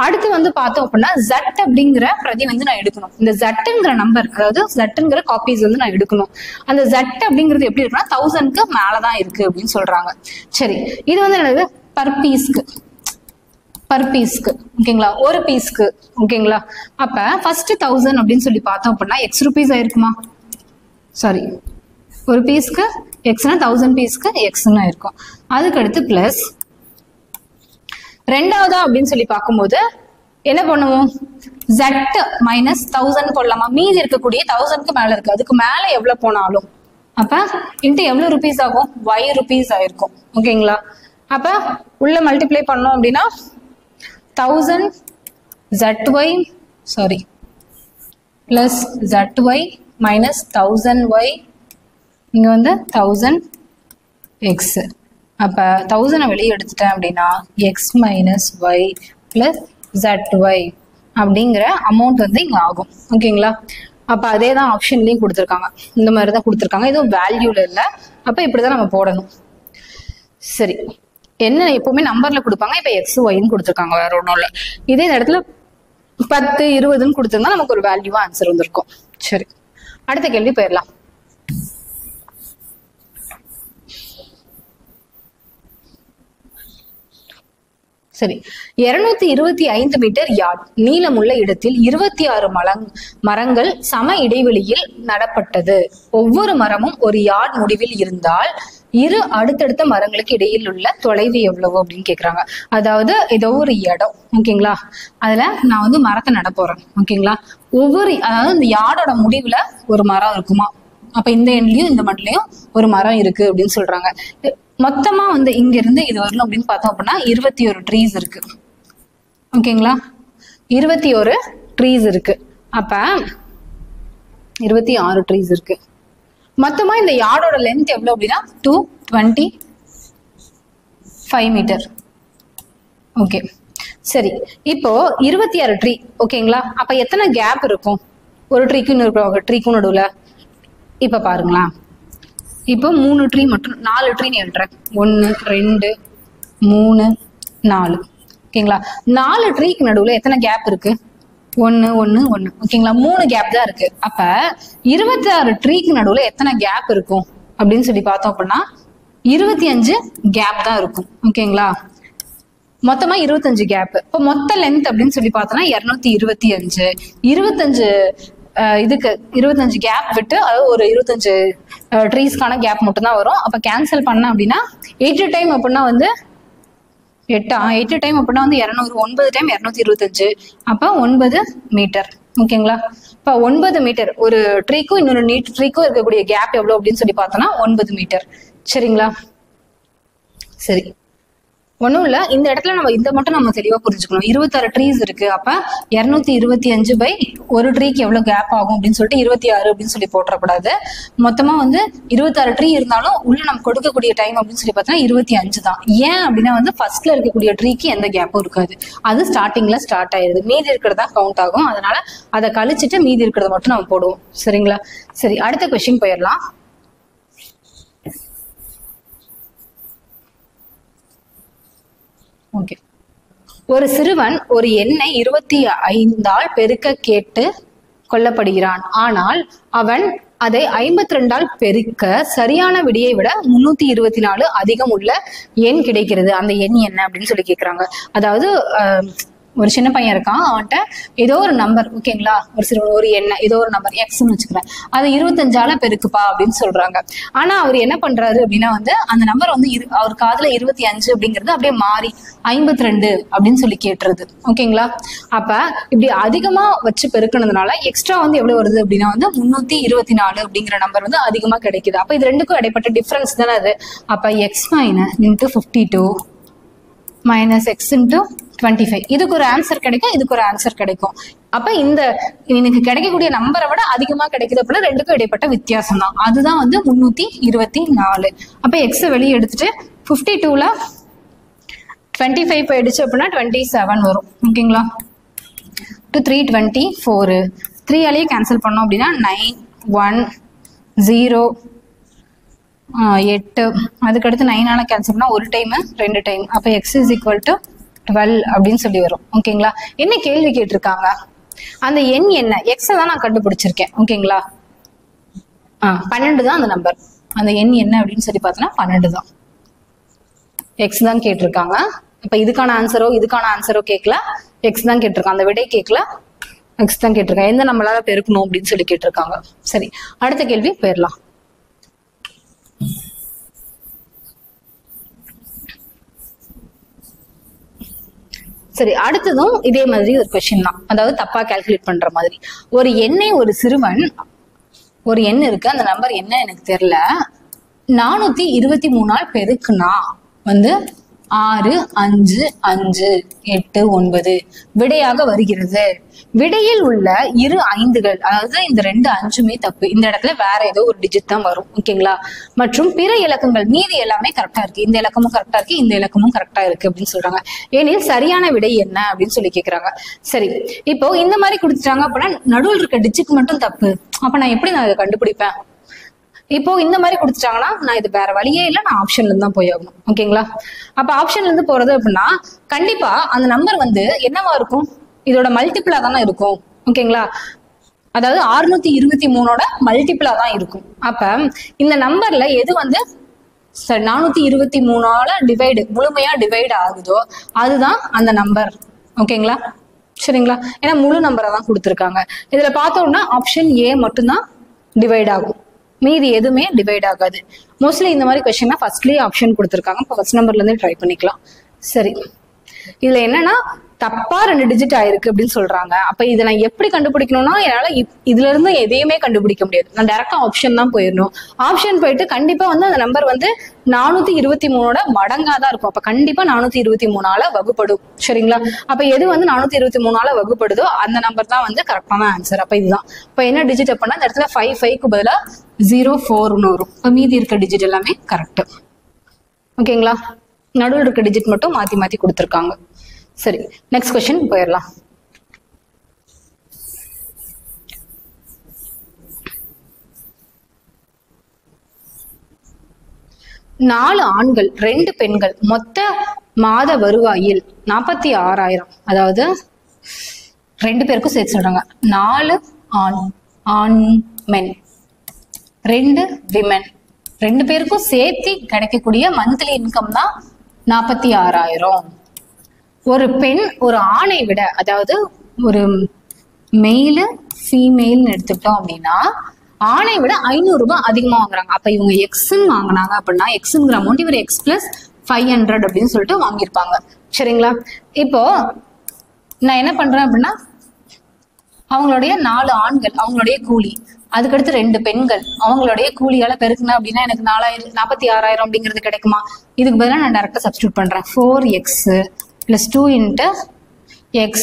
அடுத்து வந்து பார்த்தோம் அப்படின்னா ஜட் அப்படிங்கிற பிரதி வந்து நான் எடுக்கணும். இந்த ஜட்டுங்கிற நம்பர், அதாவது ஜட்டுங்கிற காப்பீஸ் வந்து நான் எடுக்கணும். அந்த ஜட் அப்படிங்கிறது எப்படி இருக்குன்னா 1000க்கு மேலதான் இருக்கு அப்படின்னு சொல்றாங்க. சரி, இது வந்து என்னது? பர் பீஸ்க்கு ஓகேங்களா, ஒரு பீஸ்க்கு ஓகேங்களா. அப்ப ஃபர்ஸ்ட் 1000 அப்படின்னு சொல்லி பார்த்தோம் அப்படின்னா எக்ஸ் ருபீஸ் ஆயிருக்குமா? சாரி, ஒரு பீஸ்க்கு எக்ஸ்னா 1000 பீஸ்க்கு எக்ஸ்ன்னு இருக்கும். அதுக்கு அடுத்து பிளஸ் ரெண்டாவதா அப்படின்னு சொல்லி பார்க்கும்போது என்ன பண்ணுவோம்? ஜட் மைனஸ் 1000 போடலாமா? மீதி இருக்கக்கூடிய 1000க்கு மேல இருக்கு, அதுக்கு மேல எவ்வளவு போனாலும் அப்ப இன்ட்டு எவ்வளவு ருபீஸ் ஆகும்? ஒய் ருபீஸ் ஆயிருக்கும் ஓகேங்களா. அப்ப உள்ள மல்டிப்ளை பண்ணோம் அப்படின்னா 1000 ZY sorry plus ZY minus 1000Y இங்க வந்து 1000X. அப்ப 1000 வெளியே எடுத்துட்டேன் அப்படின்னா X minus Y plus ZY அப்படிங்கிற அமௌண்ட் வந்து இங்க ஆகும் ஓகேங்களா. அப்ப அதே தான் ஆப்ஷன்லயும் கொடுத்துருக்காங்க, இந்த மாதிரி தான் கொடுத்துருக்காங்க, இதுவும் வேல்யூல இல்லை. அப்ப இப்படிதான் நம்ம போடணும். சரி, என்ன எப்பவுமே நம்பர்ல கொடுப்பாங்க, இப்ப எக்ஸ் ஒய்ன்னு கொடுத்துருக்காங்க, வேற ஒன்றும் இல்லை. இதே இடத்துல 10 20ன்னு கொடுத்துருந்தா நமக்கு ஒரு வேல்யூவா ஆன்சர் வந்திருக்கும். சரி, அடுத்த கேள்வி போயிடலாம். சரி, 225 மீட்டர் யார்ட் நீளமுள்ள இடத்தில் 26 மரங்கள் சம இடைவெளியில் நடப்பட்டது. ஒவ்வொரு மரமும் ஒரு யார்ட் முடிவில் இருந்தால் இரு அடுத்தடுத்த மரங்களுக்கு இடையில் உள்ள தொலைவு எவ்வளவு அப்படின்னு கேக்குறாங்க. அதாவது ஏதோ ஒரு இடம் ஓகேங்களா, அதுல நான் வந்து மரத்தை நட போறேன் ஓகேங்களா. அதாவது இந்த யார்டோட முடிவுல ஒரு மரம் இருக்குமா? அப்ப இந்த எண்ட்லயும் இந்த மண்லயும் ஒரு மரம் இருக்கு அப்படின்னு சொல்றாங்க. மொத்தமா வந்து இங்க இருந்து இது வரணும் அப்படின்னு பார்த்தோம் அப்படின்னா 21 ட்ரீஸ் இருக்கு ஓகேங்களா. 21 ட்ரீஸ் இருக்கு. அப்ப 26 ட்ரீஸ் இருக்கு. மொத்தமா இந்த யார்டோட லென்த் எவ்வளவு அப்படின்னா 225 மீட்டர். ஓகே, சரி, இப்போ 26 ட்ரீ ஓகேங்களா. அப்ப எத்தனை கேப் இருக்கும் ஒரு ட்ரீக்கு இன்னொரு ட்ரீக்கும் நடுவுல? இப்ப பாருங்களா, இப்போ 3 ட்ரீ மட்டும், 4 ட்ரீ நீ எழுதுறேன். 1 2 3 4 ஓகேங்களா. 4 ட்ரீக்கு நடுவுல எத்தனை கேப் இருக்கு? 1 1 1 ஓகேங்களா. 3 கேப் தான் இருக்கு. அப்ப 26 ட்ரீக்கு நடுவுல எத்தனை கேப் இருக்கும் அப்படின்னு சொல்லி பார்த்தோம் அப்படின்னா 25 கேப் தான் இருக்கும் ஓகேங்களா. மொத்தமா 25 கேப். இப்போ மொத்த லென்த் அப்படின்னு சொல்லி பார்த்தோம்னா 225. 25 இதுக்கு 25 கேப் விட்டு, அதாவது ஒரு 25 ட்ரீஸ்க்கான கேப் மட்டும் தான் வரும். அப்ப கேன்சல் பண்ண அப்படின்னா 8 டைம் அப்படின்னா வந்து 8 டைம் அப்படின்னா வந்து 200, 9 டைம் 225, அப்ப 9 மீட்டர் ஓகேங்களா. இப்ப 9 மீட்டர் ஒரு ட்ரீக்கும் இன்னொரு ட்ரீக்கும் இருக்கக்கூடிய கேப் எவ்வளவு அப்படின்னு சொல்லி பார்த்தோம்னா 9 மீட்டர். சரிங்களா. சரி, ஒன்றும் இல்லை, இந்த இடத்துல நம்ம இதை மட்டும் நம்ம தெளிவாக புரிஞ்சுக்கணும். 26 ட்ரீஸ் இருக்கு. அப்ப 225 பை ஒரு ட்ரீக்கு எவ்வளவு கேப் ஆகும் அப்படின்னு சொல்லிட்டு 26 அப்படின்னு சொல்லி போட்டக்கூடாது. மொத்தமா வந்து 26 ட்ரீ இருந்தாலும் உள்ள நம்ம கொடுக்கக்கூடிய டைம் அப்படின்னு சொல்லி பார்த்தோம்னா 25 தான். ஏன் அப்படின்னா வந்து ஃபர்ஸ்ட்ல இருக்கக்கூடிய ட்ரீக்கு எந்த கேப்பும் இருக்காது, அது ஸ்டார்டிங்ல ஸ்டார்ட் ஆயிருது, மீதி இருக்கிறதா கவுண்ட் ஆகும். அதனால அதை கழிச்சுட்டு மீதி இருக்கிறத மட்டும் நம்ம போடுவோம். சரிங்களா. சரி, அடுத்த கொஸ்டின் போயிடலாம். ஓகே, ஒரு சிறுவன் ஒரு எண்ணை 25ஆல் பெருக்க கேட்டு கொல்லப்படுகிறான். ஆனால் அவன் அதை 52ஆல் பெருக்க சரியான விடையை விட 324 அதிகம் உள்ள எண் கிடைக்கிறது. அந்த எண் என்ன அப்படின்னு சொல்லி கேக்குறாங்க. அதாவது ஒரு சின்ன பையன் இருக்கான், அவன்கிட்ட ஏதோ ஒரு நம்பர் ஓகேங்களா, ஒரு எண்ணெய் ஏதோ ஒரு நம்பர் எக்ஸ்ன்னு வச்சுக்கிறேன், அது 25ஆல பெருக்குப்பா அப்படின்னு சொல்றாங்க. ஆனா அவர் என்ன பண்றாரு அப்படின்னா வந்து அந்த நம்பர் வந்து அவர் காதுல 25 அப்படிங்கிறது அப்படியே மாறி 52 அப்படின்னு சொல்லி கேட்டுறது ஓகேங்களா. அப்ப இப்படி அதிகமா வச்சு பெருக்குனதுனால எக்ஸ்ட்ரா வந்து எவ்வளவு வருது அப்படின்னா வந்து 324 அப்படிங்கிற நம்பர் வந்து அதிகமா கிடைக்குது. அப்ப இது ரெண்டுக்கும் இடைப்பட்ட டிஃபரன்ஸ் தானே அது. அப்ப x - into 52 minus x into 25. இதுக்கு ஒரு ஆன்சர் கிடைக்கும், இதுக்கு ஒரு ஆன்சர் கிடைக்கும். அப்ப இந்த எனக்கு கிடைக்கக்கூடிய நம்பரை விட அதிகமா கிடைக்குது அப்படின்னா ரெண்டுக்கும் இடைப்பட்ட வித்தியாசம் தான். அதுதான் வந்து 324. அப்ப x வெளியே எடுத்துட்டு 52ல 25 போயிடுச்சு அப்படின்னா 27 வரும். ஓகேங்களா? 324 3ஆலேயே கேன்சல் பண்ணோம் அப்படின்னா 9 1 0 8 அதுக்கடுத்து 9ஆல கேன்சல் பண்ணா ஒரு டைம் ரெண்டு டைம். அப்ப x is equal to 12 அப்படின்னு சொல்லி வரும். ஓகேங்களா? என்ன கேள்வி கேட்டிருக்காங்க? அந்த எண் என்ன? எக்ஸை தான் நான் கண்டுபிடிச்சிருக்கேன். ஓகேங்களா? 12 தான் அந்த நம்பர். அந்த எண் என்ன அப்படின்னு சொல்லி பார்த்தோன்னா 12 தான். எக்ஸ் தான் கேட்டிருக்காங்க. இப்ப இதுக்கான ஆன்சரோ கேட்கல, எக்ஸ் தான் கேட்டிருக்காங்க. அந்த விடை கேட்கல, எக்ஸ் தான் கேட்டிருக்காங்க. எந்த நம்மளால பெருக்கணும் அப்படின்னு சொல்லி கேட்டிருக்காங்க. சரி, அடுத்த கேள்வி போயிடலாம். சரி, அடுத்ததும் இதே மாதிரி ஒரு கொஸ்டின் தான். அதாவது தப்பா கால்குலேட் பண்ற மாதிரி. ஒரு எண்ணை ஒரு சிறுவன், ஒரு எண் இருக்கு, அந்த நம்பர் என்ன எனக்கு தெரியல, 423 பெருக்குனா வந்து 6 5 5 8 9 விடையாக வருகிறது. விடையில் உள்ள இரு 5கள், அதாவது இந்த 2 5மே தப்பு. இந்த இடத்துல வேற ஏதோ ஒரு டிஜிட் தான் வரும். ஓகேங்களா? மற்றும் பிற இலக்கங்கள் மீதி எல்லாமே கரெக்டா இருக்கு. இந்த இலக்கமும் கரெக்டா இருக்கு, இந்த இலக்கமும் கரெக்டா இருக்கு அப்படின்னு சொல்றாங்க. ஏனில் சரியான விடை என்ன அப்படின்னு சொல்லி கேக்குறாங்க. சரி, இப்போ இந்த மாதிரி கொடுத்துட்டாங்க அப்படின்னா நடுவில் இருக்க டிஜிட் மட்டும் தப்பு. அப்ப நான் எப்படி இதை கண்டுபிடிப்பேன்? இப்போ இந்த மாதிரி கொடுத்துட்டாங்கன்னா நான் இது வேற வழியே இல்லை, நான் ஆப்ஷன்ல இருந்து தான் போய் ஆகணும். ஓகேங்களா? அப்ப ஆப்ஷன்ல இருந்து போறது அப்படின்னா கண்டிப்பா அந்த நம்பர் வந்து என்னவா இருக்கும்? இதோட மல்டிபிளா தானே இருக்கும். ஓகேங்களா? அதாவது 623ஓட மல்டிபிளா தான் இருக்கும். அப்ப இந்த நம்பர்ல எது வந்து 423ஆல முழுமையா டிவைட் ஆகுதோ அதுதான் அந்த நம்பர். ஓகேங்களா? சரிங்களா? ஏன்னா முழு நம்பரை தான் கொடுத்துருக்காங்க. இதுல பார்த்தோம்னா ஆப்ஷன் ஏ மட்டும்தான் டிவைட் ஆகும், மீதி எதுவுமே டிவைட் ஆகாது. மோஸ்ட்லி இந்த மாதிரி கொஸ்டின்னா ஃபர்ஸ்ட்லயே ஆப்ஷன் கொடுத்துருக்காங்க. இப்போ ஃபர்ஸ்ட் நம்பர்ல இருந்து ட்ரை பண்ணிக்கலாம். சரி, இதுல என்னன்னா தப்பா 2 டிஜிட் ஆயிருக்கு அப்படின்னு சொல்றாங்க. அப்ப இதை நான் எப்படி கண்டுபிடிக்கணும்னா என்னால இதுல இருந்து எதையுமே கண்டுபிடிக்க முடியாது. நான் டைரக்டா ஆப்ஷன் தான் போயிடணும். ஆப்ஷன் போயிட்டு கண்டிப்பா வந்து அந்த நம்பர் வந்து 423ஓட மடங்காதான் இருக்கும். அப்ப கண்டிப்பா 423ஆல வகுப்படும். சரிங்களா? அப்ப எது வந்து 423ஆல வகுப்படுதோ அந்த நம்பர் தான் வந்து கரெக்டான ஆன்சர். அப்ப இதுதான். இப்ப என்ன டிஜிட் அப்படின்னா இந்த இடத்துல 5க்கு பதிலா 04 வரும். இப்ப மீதி இருக்க டிஜிட் எல்லாமே கரெக்ட். ஓகேங்களா? நடுவில் இருக்க டிஜிட் மட்டும் மாத்தி மாத்தி கொடுத்துருக்காங்க. சரி, நெக்ஸ்ட் क्वेश्चन போயிடலாம். நாலு ஆண்கள் 2 பெண்கள் மொத்த மாத வருவாயில் 46,000. அதாவது 2 பேருக்கும் சேர்த்து சொல்றாங்க. 4 ஆண் மென், 2 விமென், 2 பேருக்கும் சேர்த்து கிடைக்கக்கூடிய மந்த்லி இன்கம் தான் 46,000. ஒரு பெண் ஒரு ஆணை விட, அதாவது ஒரு மெயிலு ஃபீமேல்னு எடுத்துக்கிட்டோம் அப்படின்னா ஆணை விட 500 ரூபாய் அதிகமா வாங்குறாங்க. அப்ப இவங்க எக்ஸ்ன்னு வாங்கினாங்க அப்படின்னா எக்ஸ்ங்கிற அமௌண்ட் இவர் எக்ஸ் பிளஸ் 500 அப்படின்னு சொல்லிட்டு வாங்கியிருப்பாங்க. சரிங்களா? இப்போ நான் என்ன பண்றேன் அப்படின்னா அவங்களுடைய 4 ஆண்கள் அவங்களுடைய கூலி, அதுக்கடுத்து 2 பெண்கள் அவங்களுடைய கூலியால பெருக்குனேன் அப்படின்னா எனக்கு 46,000 அப்படிங்கிறது கிடைக்குமா? இதுக்கு பதிலாக நான் டைரக்டா சப்ஸ்டியூட் பண்றேன். 4x plus 2 into x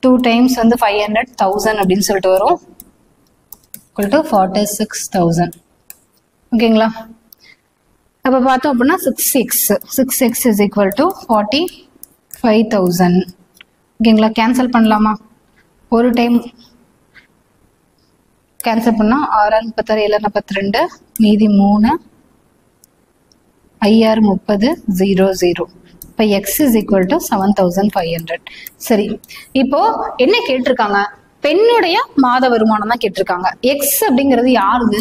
2 times வந்து 500 1000 அப்படின்னு சொல்லிட்டு வரும், equal to 46,000. ஓகேங்களா? அப்ப பார்த்தோம் அப்படின்னா 6x is equal to 45,000. ஓகேங்களா? கேன்சல் பண்ணலாமா? ஒரு டைம் கேன்சல் பண்ணா 6 36 7 42 மீதி 3 5 30 0 0. இப்போ x is equal to 7,500. சரி, இப்போ என்ன கேட்டிருக்காங்க? பெண்ணுடைய மாத வருமானம் தான் கேட்டிருக்காங்க. எக்ஸ் அப்படிங்கிறது யாருது?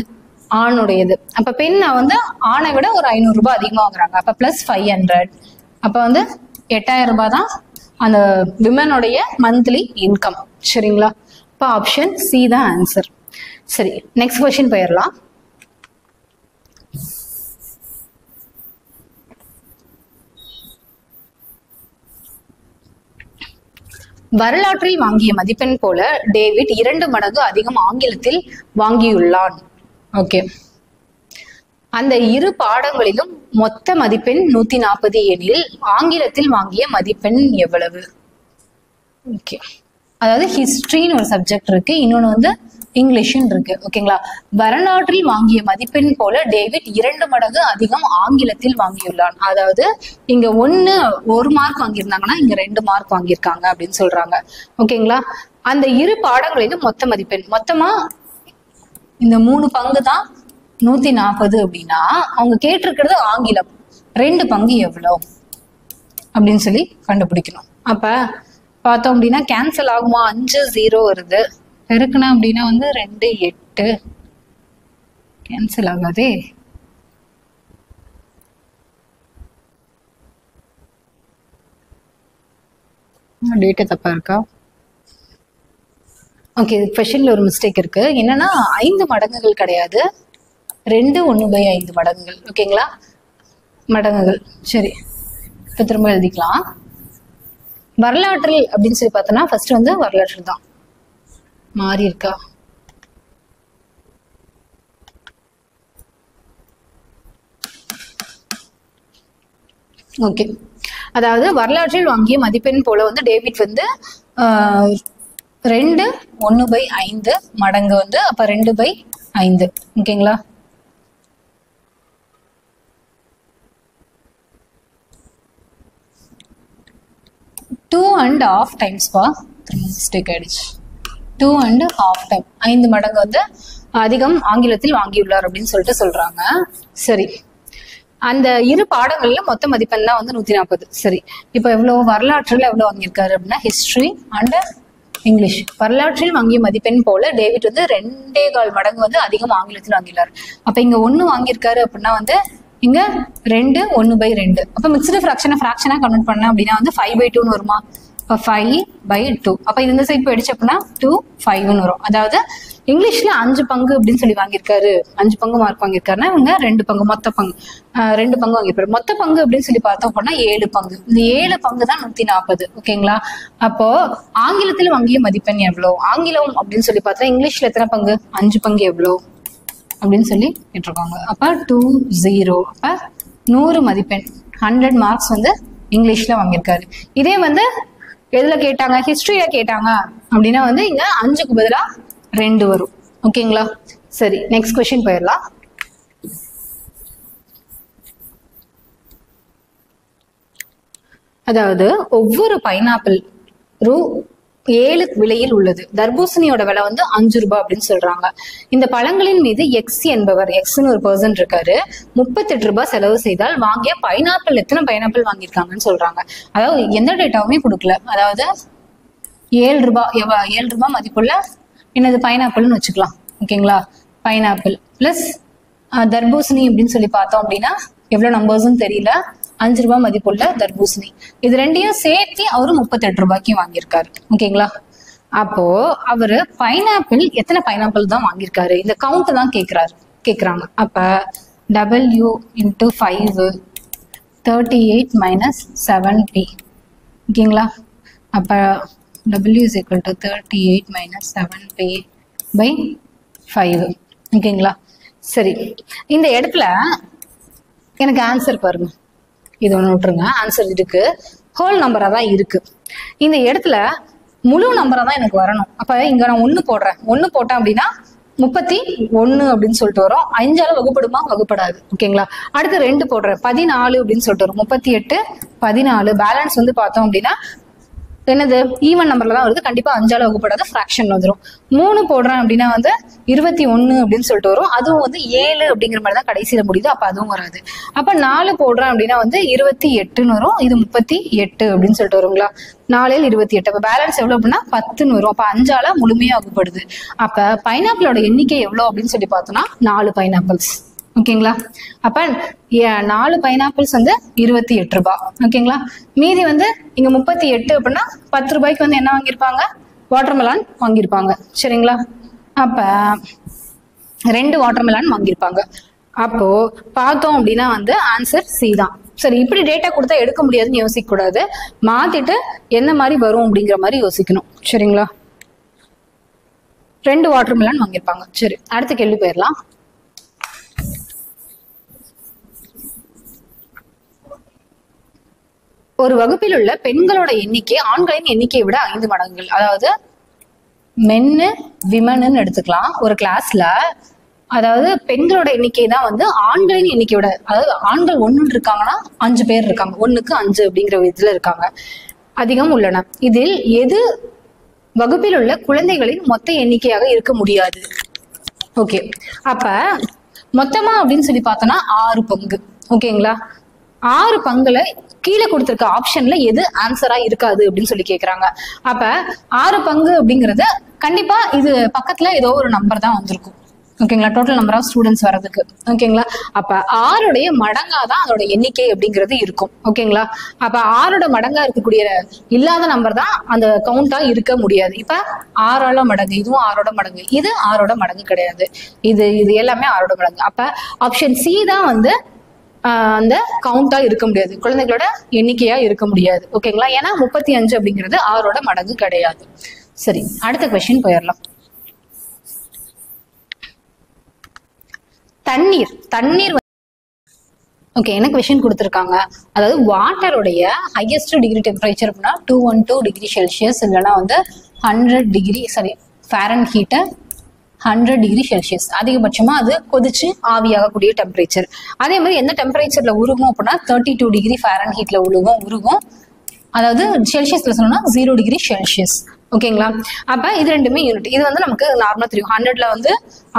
ஆணுடையது. அப்ப பெண் வந்து ஆணை விட ஒரு 500 ரூபாய் அதிகமா வாங்குறாங்க. அப்ப பிளஸ் 500, அப்ப வந்து 8,000 ரூபாய் தான் அந்த விமனுடைய மந்த்லி இன்கம். சரிங்களா? இப்போ ஆப்ஷன் சி தான் ஆன்சர். சரி, நெக்ஸ்ட் क्वेश्चन போயிடலாம். வரலாற்றில் வாங்கிய மதிப்பெண் போல டேவிட் 2 மடங்கு அதிகம் ஆங்கிலத்தில் வாங்கியுள்ளான். ஓகே, அந்த இரு பாடங்களிலும் மொத்த மதிப்பெண் 140 எனில் ஆங்கிலத்தில் வாங்கிய மதிப்பெண் எவ்வளவு? ஓகே, அதாவது ஹிஸ்டரின்னு ஒரு சப்ஜெக்ட் இருக்கு, இன்னொன்னு வந்து இங்கிலீஷ்னு இருக்கு. ஓகேங்களா? வரலாற்றில் வாங்கிய மதிப்பெண் போல டேவிட் 2 மடங்கு அதிகம் ஆங்கிலத்தில் வாங்கியுள்ளான். அதாவது இங்க 1 மார்க் வாங்கியிருந்தாங்கன்னா இங்க 2 மார்க் வாங்கியிருக்காங்க அப்படின்னு சொல்றாங்க. ஓகேங்களா? அந்த இரு பாடங்களிலும் மொத்த மதிப்பெண், மொத்தமா இந்த 3 பங்கு தான் 140 அப்படின்னா அவங்க கேட்டிருக்கிறது ஆங்கிலம், 2 பங்கு எவ்வளவு அப்படின்னு சொல்லி கண்டுபிடிக்கணும். அப்ப பார்த்தோம் அப்படின்னா கேன்சல் ஆகுமா? 5 0 வருது, பெருக்கணும் அப்படின்னா வந்து 2 8 கேன்சல் ஆகாதே. டேட்டா தப்பா இருக்கா? ஓகே, கொஸ்டின்ல ஒரு மிஸ்டேக் இருக்கு. என்னன்னா 5 மடங்குகள் கிடையாது, 2 1/5 மடங்குகள். ஓகேங்களா? மடங்குகள். சரி, இப்ப திரும்ப எழுதிக்கலாம். வரலாற்றில் அப்படின்னு சொல்லி பார்த்தோம்னா ஃபர்ஸ்ட் வந்து வரலாற்று தான் மாறி இருக்கா. ஓகே, அதாவது வரலாற்றில் வாங்கிய மதிப்பெண் போல வந்து டேவிட் வந்து 2 1/5 மடங்கு வந்து அப்ப 2/5. ஓகேங்களா? டூ அண்ட் ஹாஃப் டைம்ஸ் பா, மிஸ்டேக் ஆயிடுச்சு. 2.5 டைம், 5 மடங்கு வந்து அதிகம் ஆங்கிலத்தில் வாங்கியுள்ளார் அப்படின்னு சொல்லிட்டு சொல்றாங்க. சரி, அந்த இரு பாடங்கள்ல மொத்த மதிப்பெண் தான் வந்து 140. சரி, இப்ப எவ்வளவு வரலாற்றுல எவ்வளவு வாங்கியிருக்காரு அப்படின்னா ஹிஸ்டரி அண்ட் இங்கிலீஷ். வரலாற்றில் வாங்கிய மதிப்பெண் போல டேவிட் வந்து 2.25 மடங்கு வந்து அதிகம் ஆங்கிலத்தில் வாங்கியுள்ளார். அப்ப இங்க 1 வாங்கியிருக்காரு அப்படின்னா வந்து இங்க 2 1/2. அப்ப மிக்ஸ்டு ஃபிராக்ஷனா கன்வெர்ட் பண்ண அப்படின்னா வந்து 5/2 வருமா? இப்போ 5/2. அப்ப இந்த சைட் போயிடுச்சு அப்படின்னா 2 5 வரும். அதாவது இங்கிலீஷ்ல 5 பங்கு அப்படின்னு சொல்லி வாங்கியிருக்காரு, 5 பங்கு மார்க் வாங்கியிருக்காருன்னா இவங்க 2 பங்கு, மொத்த பங்கு 2 பங்கு வாங்கியிருப்பாரு. மொத்த பங்கு அப்படின்னு சொல்லி பார்த்தோம் அப்படின்னா 7 பங்கு. இந்த 7 பங்கு தான் 140. ஓகேங்களா? அப்போ ஆங்கிலத்தில் வாங்கிய மதிப்பெண் எவ்வளவு? ஆங்கிலம் அப்படின்னு சொல்லி பார்த்தா இங்கிலீஷ்ல எத்தனை பங்கு? 5 பங்கு எவ்வளவு அப்படின்னு சொல்லி கேட்டிருக்காங்க. அப்ப 20. அப்ப 100 மதிப்பெண் 100 மார்க்ஸ் வந்து இங்கிலீஷ்ல வாங்கியிருக்காரு. இதே வந்து எதுல கேட்டாங்க? ஹிஸ்டரியில கேட்டாங்க அப்படின்னா வந்து இங்க 5க்கு பதிலா 2 வரும். ஓகேங்களா? சரி, நெக்ஸ்ட் கொஸ்டின் போயிடலாம். அதாவது ஒவ்வொரு பைனாப்பிள் ரூ. 7 விலையில் உள்ளது. தர்பூசணியோட விலை வந்து 5 ரூபாய் அப்படின்னு சொல்றாங்க. இந்த பழங்களின் மீது எக்ஸ் என்பவர், எக்ஸ்னு ஒரு பர்சன் இருக்காரு, 38 ரூபாய் செலவு செய்தால் வாங்கிய பைனாப்பிள் எத்தனை பைனாப்பிள் வாங்கியிருக்காங்கன்னு சொல்றாங்க. அதாவது எந்த டேட்டாவுமே கொடுக்கல. அதாவது 7 ரூபாய் மதிப்புள்ள என்னது பைனாப்பிள்னு வச்சுக்கலாம். ஓகேங்களா? பைனாப்பிள் பிளஸ் தர்பூசணி அப்படின்னு சொல்லி பார்த்தோம் அப்படின்னா எவ்வளவு நம்பர்ஸ்ன்னு தெரியல, 5 ரூபாய் மதிப்புள்ள தர்பூசணி. இது ரெண்டையும் சேர்த்து அவரு 38 ரூபாய்க்கு வாங்கியிருக்காரு. ஓகேங்களா? அப்போ அவரு பைனாப்பிள் எத்தனை பைனாப்பிள் தான் வாங்கியிருக்காரு, இந்த கவுண்ட் தான் கேக்குறாங்க. அப்ப W × 5 38 - 7p. ஓகேங்களா? அப்ப W is equal to 38 - 7p/5. ஓகேங்களா? சரி, இந்த இடத்துல எனக்கு ஆன்சர் பாருங்க, இது ஒன்று விட்டுருங்க. ஆன்சர் இருக்கு, ஹோல் நம்பரா தான் இருக்கு. இந்த இடத்துல முழு நம்பரா தான் எனக்கு வரணும். அப்ப இங்க நான் 1 போடுறேன். 1 போட்டேன் அப்படின்னா 31 அப்படின்னு சொல்லிட்டு வரும். 5ஆல வகுப்படுமா? வகுப்படாது. ஓகேங்களா? அடுத்து 2 போடுறேன், 14 அப்படின்னு சொல்லிட்டு வரும். 38 14. பேலன்ஸ் வந்து பார்த்தோம் அப்படின்னா என்னது ஈவன் நம்பர்ல தான் வருது, கண்டிப்பா 5ஆல வகுப்படாத ஃபிராக்ஷன் வந்துடும். 3 போடுறேன் அப்படின்னா வந்து 21 அப்படின்னு சொல்லிட்டு வரும். அதுவும் வந்து 7 அப்படிங்கிற மாதிரி தான் கடைசியில முடியுது, அப்ப அதுவும் வராது. அப்ப 4 போடுறேன் அப்படின்னா வந்து 28ன்னு வரும். இது 38 அப்படின்னு சொல்லிட்டு வருங்களா? 4 28. அப்ப பேலன்ஸ் எவ்வளவு அப்படின்னா 10ன்னு வரும். அப்ப 5ஆல முழுமையா வகுப்படுது. அப்ப பைனாப்பிளோட எண்ணிக்கை எவ்வளவு அப்படின்னு சொல்லி பார்த்தோம்னா 4 பைனாப்பிள்ஸ். ஓகேங்களா? அப்ப 4 பைனாப்பிள்ஸ் வந்து 28 ரூபாய். ஓகேங்களா? மீதி வந்து இங்க 38 அப்படின்னா 10 ரூபாய்க்கு வந்து என்ன வாங்கியிருப்பாங்க? வாட்டர்மெலான் வாங்கியிருப்பாங்க. சரிங்களா? அப்ப 2 வாட்டர்மெலான் வாங்கியிருப்பாங்க. அப்போ பார்த்தோம் அப்படின்னா வந்து ஆன்சர் சி தான். சரி, இப்படி டேட்டா கொடுத்தா எடுக்க முடியாதுன்னு யோசிக்க கூடாது, மாத்திட்டு என்ன மாதிரி வரும் அப்படிங்கிற மாதிரி யோசிக்கணும். சரிங்களா? 2 வாட்டர்மெலான் வாங்கியிருப்பாங்க. சரி, அடுத்த கேள்வி போயிடலாம். ஒரு வகுப்பில் உள்ள பெண்களோட எண்ணிக்கை ஆண்களின் எண்ணிக்கையை விட 5 மடங்குகள். அதாவது மென்னு விமன்னு எடுத்துக்கலாம். ஒரு கிளாஸ்ல அதாவது பெண்களோட எண்ணிக்கை தான் வந்து ஆண்களின் எண்ணிக்கையோட, அதாவது ஆண்கள் 1 இருக்காங்கன்னா 5 பேர் இருக்காங்க, 1க்கு 5 அப்படிங்கிற விதத்துல இருக்காங்க, அதிகம் உள்ளன. இதில் எது வகுப்பில் உள்ள குழந்தைகளின் மொத்த எண்ணிக்கையாக இருக்க முடியாது? ஓகே, அப்ப மொத்தமா அப்படின்னு சொல்லி பார்த்தோம்னா 6 பங்கு. ஓகேங்களா, 6 பங்குல கீழே கொடுத்திருக்க ஆப்ஷன்ல எது ஆன்சரா இருக்காது அப்படின்னு சொல்லி கேக்குறாங்க. அப்ப 6 பங்கு அப்படிங்கறது கண்டிப்பா இது பக்கத்துல ஏதோ ஒரு நம்பர் தான் வந்திருக்கும். ஓகேங்களா, டோட்டல் நம்பர் ஆஃப் ஸ்டூடெண்ட்ஸ் வர்றதுக்கு. ஓகேங்களா, அப்ப 6 மடங்காதான் அதோட எண்ணிக்கை அப்படிங்கிறது இருக்கும். ஓகேங்களா, அப்ப 6 மடங்கா இருக்கக்கூடிய இல்லாத நம்பர் தான் அந்த கவுண்டா இருக்க முடியாது. இப்ப 6 மடங்கு, இதுவும் 6 மடங்கு, இது 6 மடங்கு கிடையாது, இது எல்லாமே 6 மடங்கு. அப்ப ஆப்ஷன் சி தான் வந்து அந்த கவுண்டா இருக்க முடியாது, குழந்தைகளோட எண்ணிக்கையா இருக்க முடியாது. ஓகேங்களா, ஏன்னா 35 அப்படிங்கிறது 6 மடங்கு கிடையாது. சரி, அடுத்த கொஸ்டின் போயிடலாம். தண்ணீர் ஓகே, என்ன கொஸ்டின் கொடுத்துருக்காங்க, அதாவது வாட்டருடைய ஹையஸ்ட் டிகிரி டெம்பரேச்சர் அப்படின்னா 212 டிகிரி செல்சியஸ், இல்லைன்னா வந்து 100 டிகிரி ஃபாரன்ஹீட் 100 டிகிரி செல்சியஸ். அதிகபட்சமா அது கொதிச்சு ஆவியாகக்கூடிய டெம்பரேச்சர். அதே மாதிரி எந்த டெம்பரேச்சர்ல உருகும் அப்படின்னா 32 டிகிரி ஃபாரன்ஹீட்ல உருகும். அதாவது செல்சியஸ்ல சொன்னா 0 டிகிரி செல்சியஸ். ஓகேங்களா, அப்ப இது ரெண்டுமே யூனிட். இது வந்து நமக்கு நார்மலா தெரியும், 100ல வந்து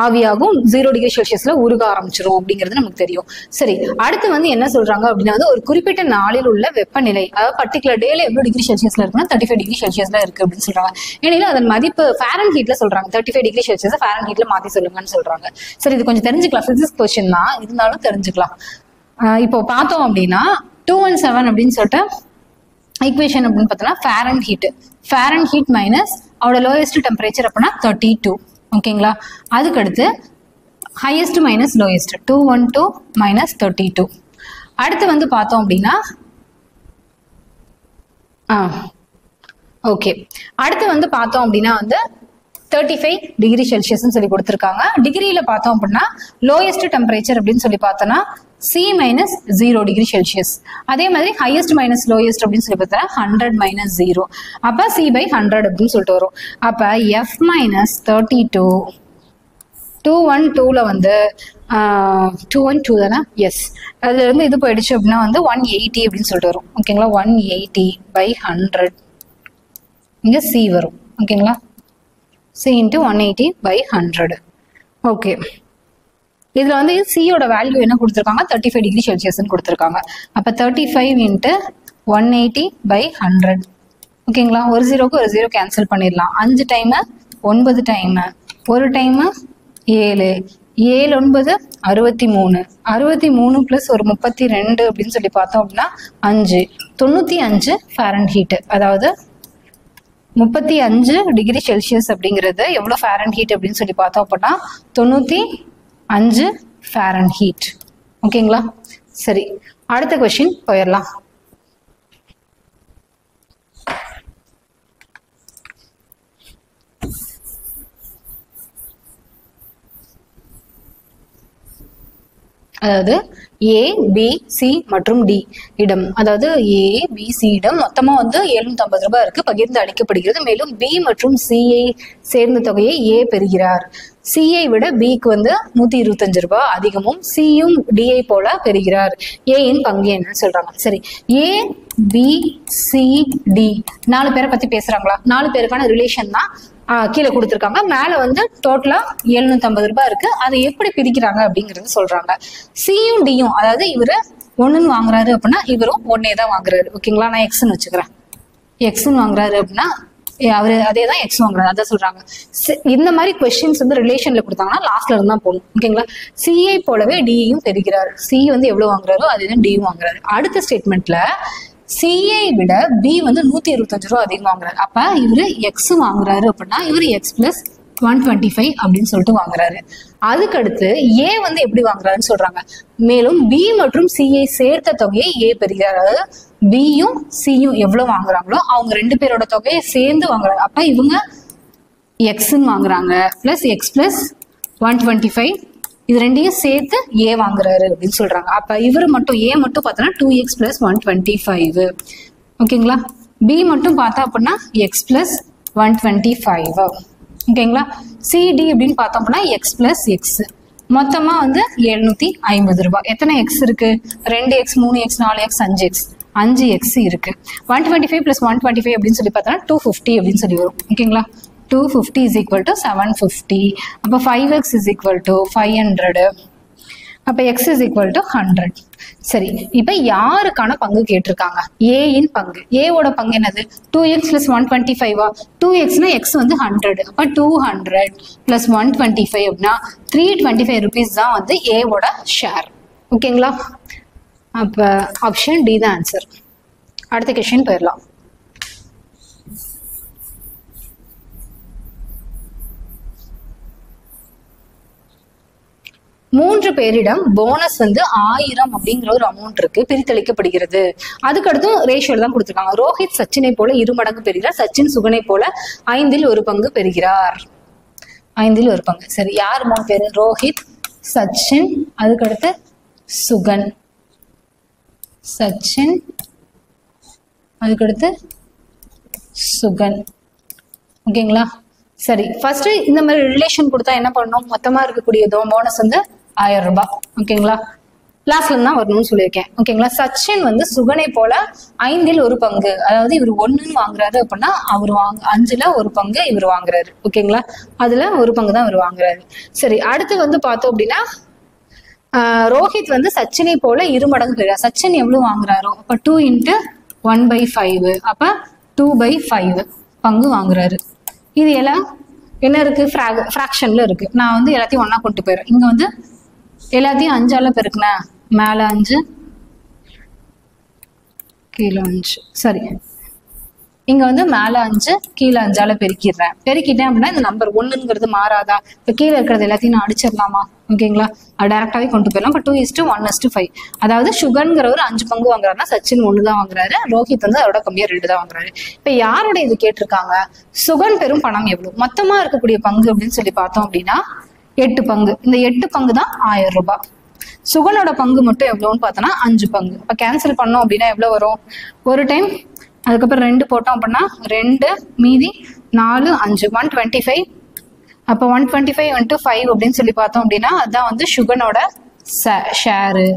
ஆவியாகும், 0 டிகிரி செல்சியஸ்ல உருக ஆரம்பிச்சிரும் அப்படிங்கிறது நமக்கு தெரியும். சரி, அடுத்து வந்து என்ன சொல்றாங்க அப்படின்னா வந்து ஒரு குறிப்பிட்ட நாளில் உள்ள வெப்பநிலை, அதாவது பர்டிகுலர் டேல எவ்வளவு டிகிரி செல்சியஸ்ல இருக்குன்னா 35 டிகிரி செல்சியஸ்ல இருக்கு அப்படின்னு சொல்றாங்க. ஏன்னா அதன் மதிப்பு ஃபாரன்ஹீட்ல சொல்றாங்க, 35 டிகிரி செல்சியஸ் ஃபாரன்ஹீட்ல மாத்தி சொல்லுங்கன்னு சொல்றாங்க. சரி, இது கொஞ்சம் தெரிஞ்சுக்கலாம், பிசிக்ஸ் கொஸ்டின் தான் இருந்தாலும் தெரிஞ்சுக்கலாம். இப்போ பார்த்தோம் அப்படின்னா 217 அப்படின்னு சொல்லிட்டு ஈக்குவேஷன் அப்படின்னு பார்த்தோம்னா ஃபாரன்ஹீட் மைனஸ் அவரோட லோயஸ்ட் டெம்பரேச்சர் அப்படின்னா 32. ஓகேங்களா, அதுக்கு அடுத்து ஹையஸ்ட் மைனஸ் லோயஸ்ட் 212 மைனஸ் 32. அடுத்து வந்து பார்த்தோம் அப்படின்னா ஓகே, அடுத்து வந்து பார்த்தோம் அப்படின்னா வந்து 35 டிகிரி செல்சியஸ் சொல்லி கொடுத்துருக்காங்க. டிகிரியில பார்த்தோம் அப்படின்னா லோயஸ்ட் டெம்பரேச்சர் அப்படின்னு சொல்லி பார்த்தோம்னா C மைனஸ் 0 டிகிரி செல்சியஸ். அதே மாதிரி ஹையஸ்ட் மைனஸ் லோயஸ்ட் அப்படின்னு சொல்லி பார்த்தா 100 மைனஸ் 0. அப்ப C by 100 அப்படின்னு சொல்லிட்டு வரும். அப்ப F மைனஸ் 32 212ல வந்து 212 தானே, எஸ், அதுல இருந்து இது போயிடுச்சு அப்படின்னா வந்து 180 அப்படின்னு சொல்லிட்டு வரும். ஓகேங்களா, 180 by 100 இங்க C வரும். ஓகேங்களா, C into 180 by 100. ஓகே, இதுல வந்து சியோட வேல்யூ என்ன கொடுத்துருக்காங்க, 35 டிகிரி செல்சியஸ் கொடுத்துருக்காங்க. அப்ப 35 into 180 by 100. ஓகேங்களா, ஒரு 0க்கு ஒரு 0 கேன்சல் பண்ணிடலாம். 5 டைம் 9 டைம், ஒரு டைம் 7 7 9 63 63 பிளஸ் ஒரு 32 அப்படின்னு சொல்லி பார்த்தோம் அப்படின்னா 5 95 ஃபாரன்ஹீட். அதாவது 35 டிகிரி செல்சியஸ் அப்படிங்கிறது எவ்வளவு ஃபாரன்ஹீட் அப்படின்னு சொல்லி பார்த்தோம் அப்படின்னா 95 ஃபாரன்ஹீட். ஓகேங்களா, சரி, அடுத்த கொஸ்டின் போயிடலாம். அதாவது ஏ பி சி மற்றும் டி இடம், அதாவது ஏ பி சி இடம் மொத்தமா வந்து 750 ரூபாய் இருக்கு, பகிர்ந்து அளிக்கப்படுகிறது. மேலும் பி மற்றும் சிஐ சேர்ந்த தொகையை ஏ பெறுகிறார். சிஐ விட பிக்கு வந்து 125 ரூபாய் அதிகமும் சியும் டிஐ போல பெறுகிறார். ஏயின் பங்கு என்னன்னு சொல்றாங்க. சரி, ஏ பி சி டி 4 பேரை பத்தி பேசுறாங்களா, 4 பேருக்கான ரிலேஷன் தான் கீழே கொடுத்துருக்காங்க. மேல வந்து டோட்டலா 750 ரூபாய் இருக்கு, அதை எப்படி பிரிக்கிறாங்க அப்படிங்கறது சொல்றாங்க. சியும் டியும், அதாவது இவரு 1ன்னு வாங்குறாரு அப்படின்னா இவரும் 1 தான் வாங்குறாரு. ஓகேங்களா, நான் எக்ஸ்ன்னு வச்சுக்கிறேன். எக்ஸ்ன்னு வாங்குறாரு அப்படின்னா அவரு அதே தான் எக்ஸ் வாங்குறாரு, அதான் சொல்றாங்க. இந்த மாதிரி கொஸ்டின்ஸ் வந்து ரிலேஷன்ல கொடுத்தாங்கன்னா லாஸ்ட்ல இருந்து தான் போகணும். ஓகேங்களா, சிஐ போலவே டியும் பெறுகிறார். சி வந்து எவ்வளவு வாங்குறாரோ அதே டியும் வாங்குறாரு. அடுத்த ஸ்டேட்மெண்ட்ல சிஐ விட பி வந்து 125 ரூபா அதிகம் வாங்குறாரு. அப்ப இவரு எக்ஸ் வாங்குறாரு அப்படின்னா இவரு எக்ஸ் பிளஸ் 125 அப்படின்னு சொல்லிட்டு வாங்குறாரு. அதுக்கடுத்து ஏ வந்து எப்படி வாங்குறாருன்னு சொல்றாங்க. மேலும் பி மற்றும் சிஐ சேர்த்த தொகையை ஏ பெறுகிறார். அதாவது பியும் சியும் எவ்வளவு வாங்குறாங்களோ அவங்க 2 பேரோட தொகையை சேர்ந்து வாங்குறாங்க. அப்ப இவங்க எக்ஸ்ன்னு வாங்குறாங்க பிளஸ் எக்ஸ் பிளஸ் 125, இது ரெண்டையும் சேர்த்து ஏ வாங்குறாரு அப்படின்னு சொல்றாங்க. அப்ப இவரு மட்டும் ஏ மட்டும் பார்த்தோன்னா 2x plus 125. ஓகேங்களா. பி மட்டும் பார்த்தா அப்படின்னா எக்ஸ் பிளஸ் 125. ஓகேங்களா. சிடி அப்படின்னு பார்த்தோம் அப்படின்னா எக்ஸ் பிளஸ் எக்ஸ். மொத்தமா வந்து 750 ரூபாய். எத்தனை எக்ஸ் இருக்கு? 2x 3x 4x 5x 5x இருக்கு. 125 plus 125 அப்படின்னு சொல்லி பார்த்தா 250 அப்படின்னு சொல்லி வரும். ஓகேங்களா. 250 is equal to 750. அப்போ 5x is equal to 500. அப்போ x is equal to 100. சரி, இப்போ யாருக்கான பங்கு கேட்டிருக்காங்க? A இன் பங்கு. A ஓட பங்கு என்னது? 2x plus 125. 2x னா x வந்து 100. அப்போ 200 plus 125 அப்படின்னா 325 rupees தான் வந்து A ஓட ஷேர். ஓகேங்களா. அப்போ ஆப்ஷன் டி தான் ஆன்சர். அடுத்த கொஸ்டின் போயிடலாம். மூன்று பேரிடம் போனஸ் வந்து 1000 அப்படிங்கிற ஒரு அமௌண்ட் இருக்கு, பிரித்தளிக்கப்படுகிறது. அதுக்கடுத்து ரேஷியோ தான் கொடுத்துருக்காங்க. ரோஹித் சச்சினை போல 2 மடங்கு பெறுகிறார், சச்சின் சுகனை போல 5ல் 1 பங்கு பெறுகிறார். 5ல் 1 பங்கு. சரி, யார் 3 பேரு? ரோஹித், சச்சின், அதுக்கடுத்து சுகன். சச்சின், அதுக்கடுத்து சுகன். ஓகேங்களா. சரி, ஃபர்ஸ்ட் இந்த மாதிரி ரிலேஷன் கொடுத்தா என்ன பண்ணணும்? மொத்தமா இருக்கக்கூடிய போனஸ் வந்து 1000 ரூபாய். ஓகேங்களா. லாஸ்ட்ல தான் வரணும்னு சொல்லியிருக்கேன். ஓகேங்களா. சச்சின் வந்து சுகனை போல 5ல் 1 பங்கு, அதாவது இவர் 1ன்னு வாங்குறாரு அப்படின்னா அவர் 5ல் 1 பங்கு இவர் வாங்குறாரு. ஓகேங்களா. அதுல 1 பங்கு தான் இவர் வாங்குறாரு. சரி, அடுத்து வந்து பார்த்தோம் அப்படின்னா ரோஹித் வந்து சச்சினை போல 2 மடங்கு பெறுகிறார். சச்சின் எவ்வளவு வாங்குறாரோ அப்ப 2 × 1/5, அப்ப 2/5 பங்கு வாங்குறாரு. இது எல்லாம் என்ன இருக்கு? ஃப்ராக்ஷன்ல இருக்கு. நான் வந்து எல்லாத்தையும் ஒன்னா கொண்டு போயிடுறேன். இங்க வந்து எல்லாத்தையும் 5ஆல பெருக்குனேன். மேல 5 கீழே 5. சரி, இங்க வந்து மேல 5 கீழே 5ஆல பெருக்கிடுறேன். பெருக்கிட்டேன் அப்படின்னா இந்த நம்பர் 1ங்கிறது மாறாதா? இப்ப கீழே இருக்கிறது எல்லாத்தையும் நான் அடிச்சிடலாமா? ஓகேங்களா. அது டைரக்டாவே கொண்டு போயிடலாம். இப்போ 2:1:5. அதாவது சுகன்கிறவர் 5 பங்கு வாங்குறாருன்னா சச்சின் 1 தான் வாங்குறாரு, ரோஹித் வந்து அதோட கம்மியா 2 தான் வாங்குறாரு. இப்ப யாரோட இது கேட்டிருக்காங்க? சுகன் பெரும் பணம் எவ்வளவு? மொத்தமா இருக்கக்கூடிய பங்கு அப்படின்னு சொல்லி பார்த்தோம் அப்படின்னா 8 பங்கு. இந்த 8 பங்கு தான் 1000 ரூபாய். சுகனோட பங்கு மட்டும் எவ்வளவுன்னு பார்த்தோம்னா 5 பங்கு. இப்ப கேன்சல் பண்ணோம் அப்படின்னா எவ்வளவு வரும்? ஒரு டைம், அதுக்கப்புறம் 2 போட்டோம் அப்படின்னா 2, மீதி 4, 5, 125. அப்போ 125 × 5 அப்படின்னு சொல்லி பார்த்தோம் அப்படின்னா அதுதான் வந்து சுகனோட ஷேரு.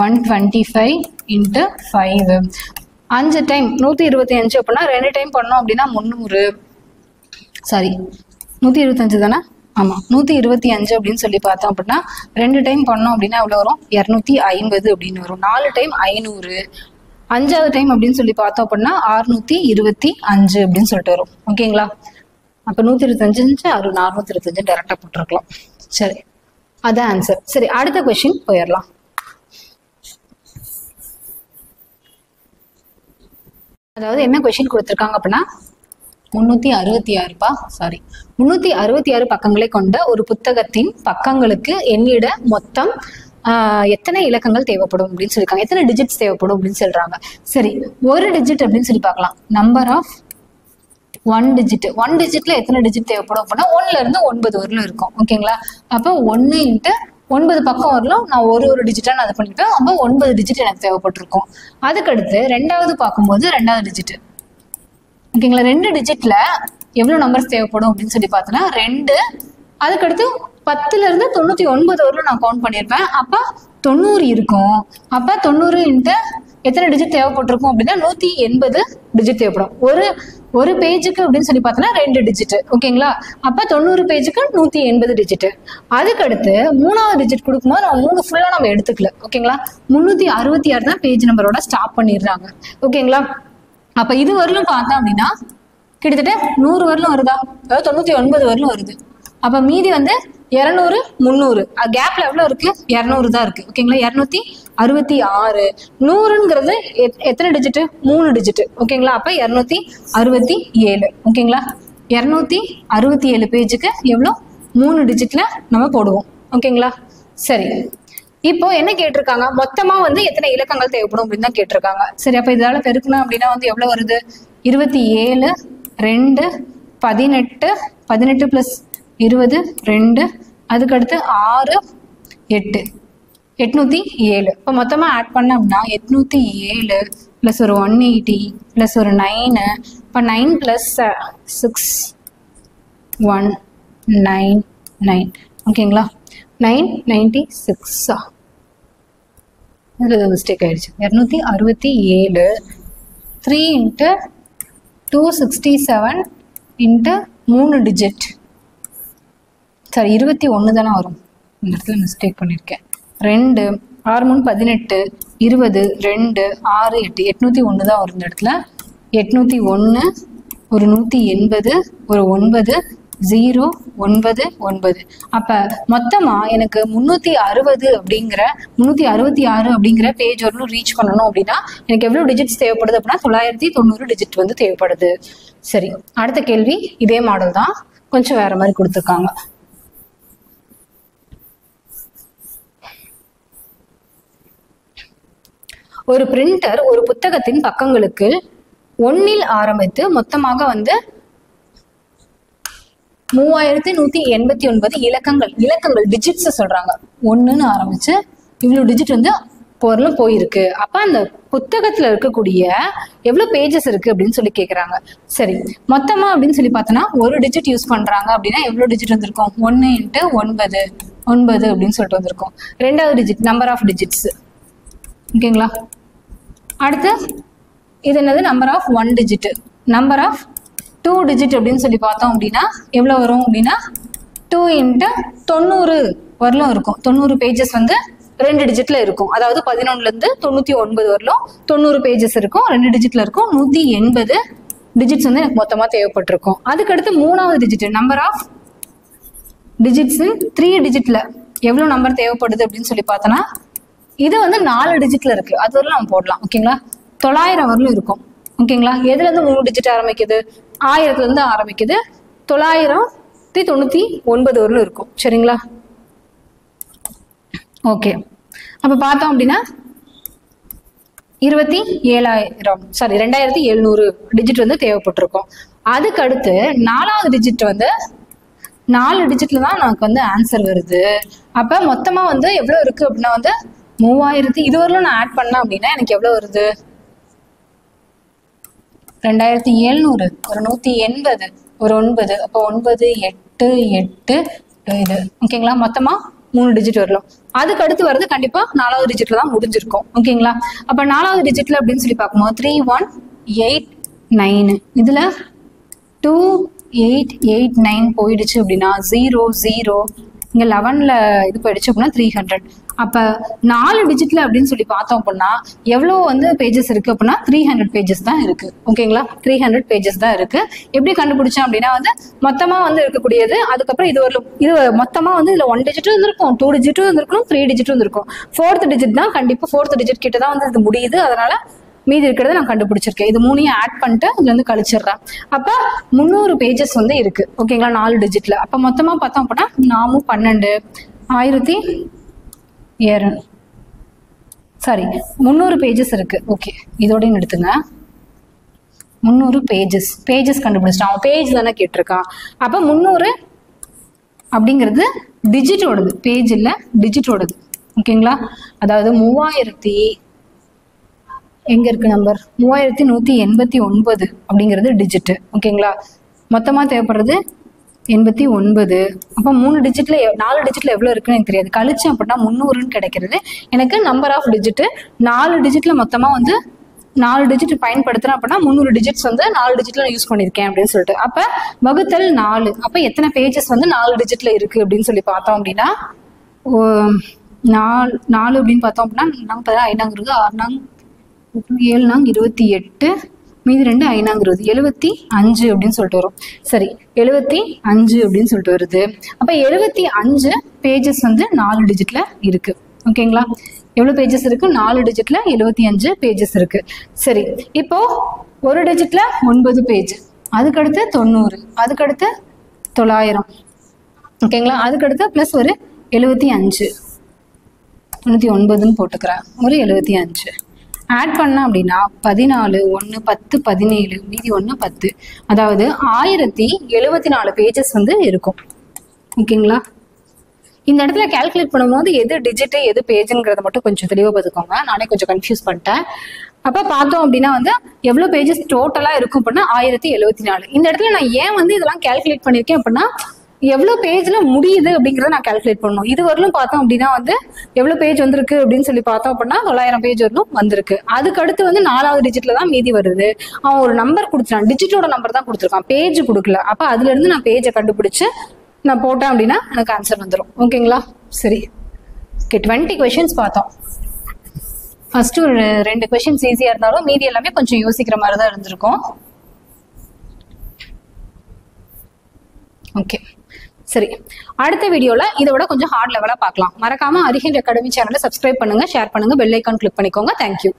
125 × 5. 5 டைம் 125 அப்படின்னா 2 டைம் பண்ணோம் அப்படின்னா 300. சாரி, 125 தானே? ஆமா, 125 அப்படின்னு சொல்லி பார்த்தோம் அப்படின்னா 2 டைம் பண்ணோம் அப்படின்னா எவ்வளவு வரும்? 250 அப்படின்னு வரும். 4 டைம் 500. 5வது டைம் அப்படின்னு சொல்லி பார்த்தோம் அப்படின்னா 625 அப்படின்னு சொல்லிட்டு வரும். ஓகேங்களா. அப்ப 125 425 டைரக்டா போட்டிருக்கலாம். சரி, அதான் ஆன்சர். சரி, அடுத்த கொஸ்டின் போயிடலாம். அதாவது என்ன கொஸ்டின் கொடுத்திருக்காங்க அப்படின்னா 366 பக்கங்களை கொண்ட ஒரு புத்தகத்தின் பக்கங்களுக்கு எண்ணிட மொத்தம் எத்தனை இலக்கங்கள் தேவைப்படும் அப்படின்னு சொல்லிருக்காங்க. எத்தனை டிஜிட்ஸ் தேவைப்படும் அப்படின்னு சொல்றாங்க. சரி, ஒரு டிஜிட் அப்படின்னு சொல்லி பார்க்கலாம். Number of 1 digit. 1 டிஜிட்ல எத்தனை டிஜிட் தேவைப்படும் அப்படின்னா 1ல இருந்து 9 வரலும் இருக்கும். ஓகேங்களா. அப்போ 1 × 9 பக்கம் வரலும் நான் ஒரு டிஜிட்டா நான் அது பண்ணிப்பேன். அப்போ 9 டிஜிட் எனக்கு தேவைப்பட்டிருக்கும். அதுக்கடுத்து 2வது பார்க்கும்போது 2வது டிஜிட். ஓகேங்களா. 2 டிஜிட்ல எவ்வளவு நம்பர்ஸ் தேவைப்படும் அப்படின்னு சொல்லி பார்த்தோன்னா 2. அதுக்கடுத்து 10ல இருந்து 99 வரலும் நான் கவுண்ட் பண்ணியிருப்பேன். அப்ப 90 இருக்கும். அப்ப 90 × எத்தனை டிஜிட் தேவைப்பட்டிருக்கும் அப்படின்னா 180 டிஜிட் தேவைப்படும். ஒரு பேஜுக்கு அப்படின்னு சொல்லி பார்த்தோன்னா 2 டிஜிட். ஓகேங்களா. அப்ப 90 பேஜுக்கு 180 டிஜிட். அதுக்கடுத்து 3வது டிஜிட் கொடுக்கும்போது நம்ம 3 ஃபுல்லா நம்ம எடுத்துக்கல. ஓகேங்களா. 366 தான் பேஜ் நம்பரோட ஸ்டாப் பண்ணிடுறாங்க. ஓகேங்களா. அப்ப இது வரலும் பார்த்தோம் அப்படின்னா கிட்டத்தட்ட 100 வரலும் வருதா? அதாவது 99 வரலும் வருது. அப்ப மீதி வந்து 200 300 கேப்ல எவ்வளவு இருக்கு? 200 தான் இருக்கு. ஓகேங்களா. 266. 100ங்கிறது எத்தனை டிஜிட்? 3 டிஜிட். ஓகேங்களா. அப்ப 267. ஓகேங்களா. 267 பேஜுக்கு எவ்வளோ? 3 டிஜிட்ல நம்ம போடுவோம். ஓகேங்களா. சரி, இப்போ என்ன கேட்டிருக்காங்க? மொத்தமா வந்து எத்தனை இலக்கங்கள் தேவைப்படும் அப்படின்னு தான் கேட்டிருக்காங்க. சரி, அப்ப இதனால பெருக்கணும் அப்படின்னா வந்து எவ்வளவு வருது? 27 2 18 18 + 20 2. அதுக்கடுத்து 6 8. 807. இப்போ மொத்தமாக ஆட் பண்ண அப்படின்னா 807 ப்ளஸ் ஒரு 180 ப்ளஸ் ஒரு 9. இப்போ 9 ப்ளஸ் 6 199. ஓகேங்களா? 996. இதில் மிஸ்டேக் ஆயிடுச்சு. 267 3 × 267 × 3 டிஜிட். சரி 21 தானே வரும். இந்த இடத்துல மிஸ்டேக் பண்ணியிருக்கேன். 2 6 3 18 20 2 6 8 801 தான் வரும் இந்த இடத்துல. 801 ஒரு 180 ஒரு 9 0 9 9. அப்போ மொத்தமாக எனக்கு 360 அப்படிங்கிற 366 அப்படிங்கிற பேஜ் வரணும் ரீச் பண்ணணும் அப்படின்னா எனக்கு எவ்வளோ டிஜிட்ஸ் தேவைப்படுது அப்படின்னா 990 டிஜிட் வந்து தேவைப்படுது. சரி, அடுத்த கேள்வி இதே மாடல் தான், கொஞ்சம் வேற மாதிரி கொடுத்துருக்காங்க. ஒரு பிரிண்டர் ஒரு புத்தகத்தின் பக்கங்களுக்கு 1 ஆரம்பித்து மொத்தமாக வந்து 3189 இலக்கங்கள் டிஜிட்ஸ் சொல்றாங்க. 1ன்னு ஆரம்பிச்சு இவ்வளவு டிஜிட் வந்து பொருளும் போயிருக்கு. அப்ப அந்த புத்தகத்துல இருக்கக்கூடிய எவ்வளவு பேஜஸ் இருக்கு அப்படின்னு சொல்லி கேக்குறாங்க. சரி, மொத்தமா அப்படின்னு சொல்லி பார்த்தோன்னா ஒரு டிஜிட் யூஸ் பண்றாங்க அப்படின்னா எவ்வளவு டிஜிட் வந்திருக்கும்? 1 × 9 9 அப்படின்னு சொல்லிட்டு வந்திருக்கும். ரெண்டாவது டிஜிட் நம்பர் ஆஃப் டிஜிட்ஸ். ஓகேங்களா? அடுத்து இது என்னது? Number of 1 digit. Number of 2 digit அப்படின்னு சொல்லி பார்த்தோம் அப்படின்னா எவ்வளோ வரும் அப்படின்னா 2 × 90 வரலும் இருக்கும். 90 பேஜஸ் வந்து 2 டிஜிட்ல இருக்கும். அதாவது 11லேருந்து 99 வரலும் 90 பேஜஸ் இருக்கும், 2 டிஜிட்ல இருக்கும். 180 டிஜிட்ஸ் வந்து எனக்கு மொத்தமாக தேவைப்பட்டிருக்கும். அதுக்கடுத்து மூணாவது டிஜிட் நம்பர் ஆஃப் டிஜிட்ஸ் 3 டிஜிட்ல எவ்வளோ நம்பர் தேவைப்படுது அப்படின்னு சொல்லி பார்த்தோன்னா இது வந்து 4 டிஜிட்ல இருக்கு. அது வரலும் நம்ம போடலாம். ஓகேங்களா? 900 வரலும் இருக்கும். ஓகேங்களா? எதுல இருந்து 3 டிஜிட் ஆரம்பிக்குது? 1000லேருந்து ஆரம்பிக்குது. 999 வரலும் இருக்கும். சரிங்களா? ஓகே, அப்போ பார்த்தோம் அப்படின்னா 2700 டிஜிட் வந்து தேவைப்பட்டிருக்கும். அதுக்கு அடுத்து 4வது டிஜிட் வந்து 4 டிஜிட்ல தான் நமக்கு வந்து ஆன்சர் வருது. அப்போ மொத்தமாக வந்து எவ்வளோ இருக்கு அப்படின்னா வந்து 3000. இது வரலும் நான் ஆட் பண்ணேன் அப்படின்னா எனக்கு எவ்வளோ வருது? 2700 ஒரு 180 ஒரு 9. அப்போ 9 8 8 இது. ஓகேங்களா? மொத்தமா 3 டிஜிட் வரலாம். அதுக்கு அடுத்து வர்றது கண்டிப்பா 4வது டிஜிட்ல தான் முடிஞ்சிருக்கும். ஓகேங்களா? அப்ப 4வது டிஜிட்ல அப்படின்னு சொல்லி பார்க்கும்போது 3189. இதுல 2889 போயிடுச்சு அப்படின்னா 0 0 இங்க 11ல இது போயிடுச்சு அப்படின்னா 300. அப்ப 4 டிஜிட்ல அப்படின்னு சொல்லி பார்த்தோம் அப்படின்னா எவ்வளவு வந்து பேஜஸ் இருக்கு அப்படின்னா 300 பேஜஸ் தான் இருக்கு. ஓகேங்களா? 300 பேஜஸ் தான் இருக்கு. எப்படி கண்டுபிடிச்சோம் அப்படின்னா வந்து மொத்தமா வந்து இருக்கக்கூடியது, அதுக்கப்புறம் இது மொத்தமா வந்து இதுல 1 டிஜிட்டும் இருந்திருக்கும், 2 டிஜிட்டும் இருந்திருக்கும், 3 டிஜிட்டும் இருந்திருக்கும். 4th டிஜிட் தான் கண்டிப்பா 4th டிஜிட் கிட்ட தான் வந்து இது முடியுது. அதனால மீதி இருக்கிறத நான் கண்டுபிடிச்சிருக்கேன். இது 3ஐயும் ஆட் பண்ணிட்டு இதுல இருந்து கழிச்சிடுறேன். அப்ப 300 பேஜஸ் வந்து இருக்கு. ஓகேங்களா? 4 டிஜிட்ல. அப்ப மொத்தமா பார்த்தோம் அப்படின்னா 4 12 1200 சாரி 300 பேஜஸ் இருக்கு. ஓகே, இதோட எடுத்துங்க. 300 பேஜஸ் கண்டுபிடிச்சிட்டான். அவன் பேஜ் தானே கேட்டிருக்கான். அப்ப 300 அப்படிங்கிறது டிஜிட்டோடது, பேஜ் இல்ல டிஜிட்டோடது. ஓகேங்களா? அதாவது 3000 எங்க இருக்கு நம்பர்? 3189 அப்படிங்கிறது டிஜிட். ஓகேங்களா? மொத்தமா தேவைப்படுறது 89. அப்போ 3 டிஜிட்ல 4 டிஜிட்ல எவ்வளவு இருக்குன்னு எனக்கு தெரியாது. கழிச்சு அப்படின்னா 300ன்னு கிடைக்கிறது. எனக்கு நம்பர் ஆஃப் டிஜிட் 4 டிஜிட்ல மொத்தமா வந்து 4 டிஜிட் பயன்படுத்துறேன் அப்படின்னா 300 டிஜிட்ஸ் வந்து 4 டிஜிட்ல யூஸ் பண்ணியிருக்கேன் அப்படின்னு சொல்லிட்டு. அப்ப வகுத்தல் 4. அப்ப எத்தனை பேஜஸ் வந்து 4 டிஜிட்ல இருக்கு அப்படின்னு சொல்லி பார்த்தோம் அப்படின்னா 4 அப்படின்னு பார்த்தோம் அப்படின்னா நம்ம 5 6 7 28 மீதி 2 5 75 அப்படின்னு சொல்லிட்டு வரும். சரி, 75 அப்படின்னு சொல்லிட்டு வருது. அப்ப 75 பேஜஸ் வந்து 4 டிஜிட்ல இருக்கு. ஓகேங்களா? எவ்வளவு பேஜஸ் இருக்கு? 4 டிஜிட்ல 75 பேஜஸ் இருக்கு. சரி, இப்போ ஒரு டிஜிட்ல 9 பேஜ், அதுக்கடுத்து 90, அதுக்கடுத்து 900. ஓகேங்களா? அதுக்கடுத்து பிளஸ் ஒரு 75 99ன்னு போட்டுக்கிறேன். ஒரு 75 ஆட் பண்ண அப்படின்னா 14 1 10 17 மீதி 1 10. அதாவது 1074 பேஜஸ் வந்து இருக்கும். ஓகேங்களா? இந்த இடத்துல கால்குலேட் பண்ணும்போது எது டிஜிட் எது பேஜ்ங்கிறத மட்டும் கொஞ்சம் தெளிவாக பார்த்துக்கோங்க. நானே கொஞ்சம் கன்ஃபியூஸ் பண்ணிட்டேன். அப்போ பார்த்தோம் அப்படின்னா வந்து எவ்வளோ பேஜஸ் டோட்டலாக இருக்கும் அப்படின்னா 1074. இந்த இடத்துல நான் ஏன் வந்து இதெல்லாம் கால்குலேட் பண்ணியிருக்கேன் அப்படின்னா எவ்வளோ பேஜ்ல முடியுது அப்படிங்கிறத நான் கால்குலேட் பண்ணணும். இது வரலும் பார்த்தோம் அப்படின்னா வந்து எவ்வளோ பேஜ் வந்திருக்கு அப்படின்னு சொல்லி பார்த்தோம் அப்படின்னா 900 பேஜ் வரலும் வந்திருக்கு. அதுக்கு அடுத்து வந்து 4வது டிஜிட்ல தான் மீதி வருது. அவன் ஒரு நம்பர் கொடுத்துட்டான், டிஜிட்டோட நம்பர் தான் கொடுத்துருக்கான், பேஜ் கொடுக்கல. அப்போ அதுல இருந்து நான் பேஜை கண்டுபிடிச்சு நான் போட்டேன் அப்படின்னா எனக்கு ஆன்சர் வந்துடும். ஓகேங்களா? சரி, ஓகே. 20 கொஸ்டின்ஸ் பார்த்தோம். ஃபர்ஸ்ட் ஒரு 2 கொஸ்டின்ஸ் ஈஸியா இருந்தாலும் மீதி எல்லாமே கொஞ்சம் யோசிக்கிற மாதிரி தான் இருந்திருக்கும். ஓகே, சரி. அடுத்த வீடியோல இதை விட கொஞ்சம் ஹார்ட் லெவலா பார்க்கலாம். மறக்காம அரிஹண்ட் அகாடமி சேனலை சப்ஸ்கிரைப் பண்ணுங்க, ஷேர் பண்ணுங்க, பெல் ஐக்கான் கிளிக் பண்ணிக்கோங்க. தேங்க்யூ.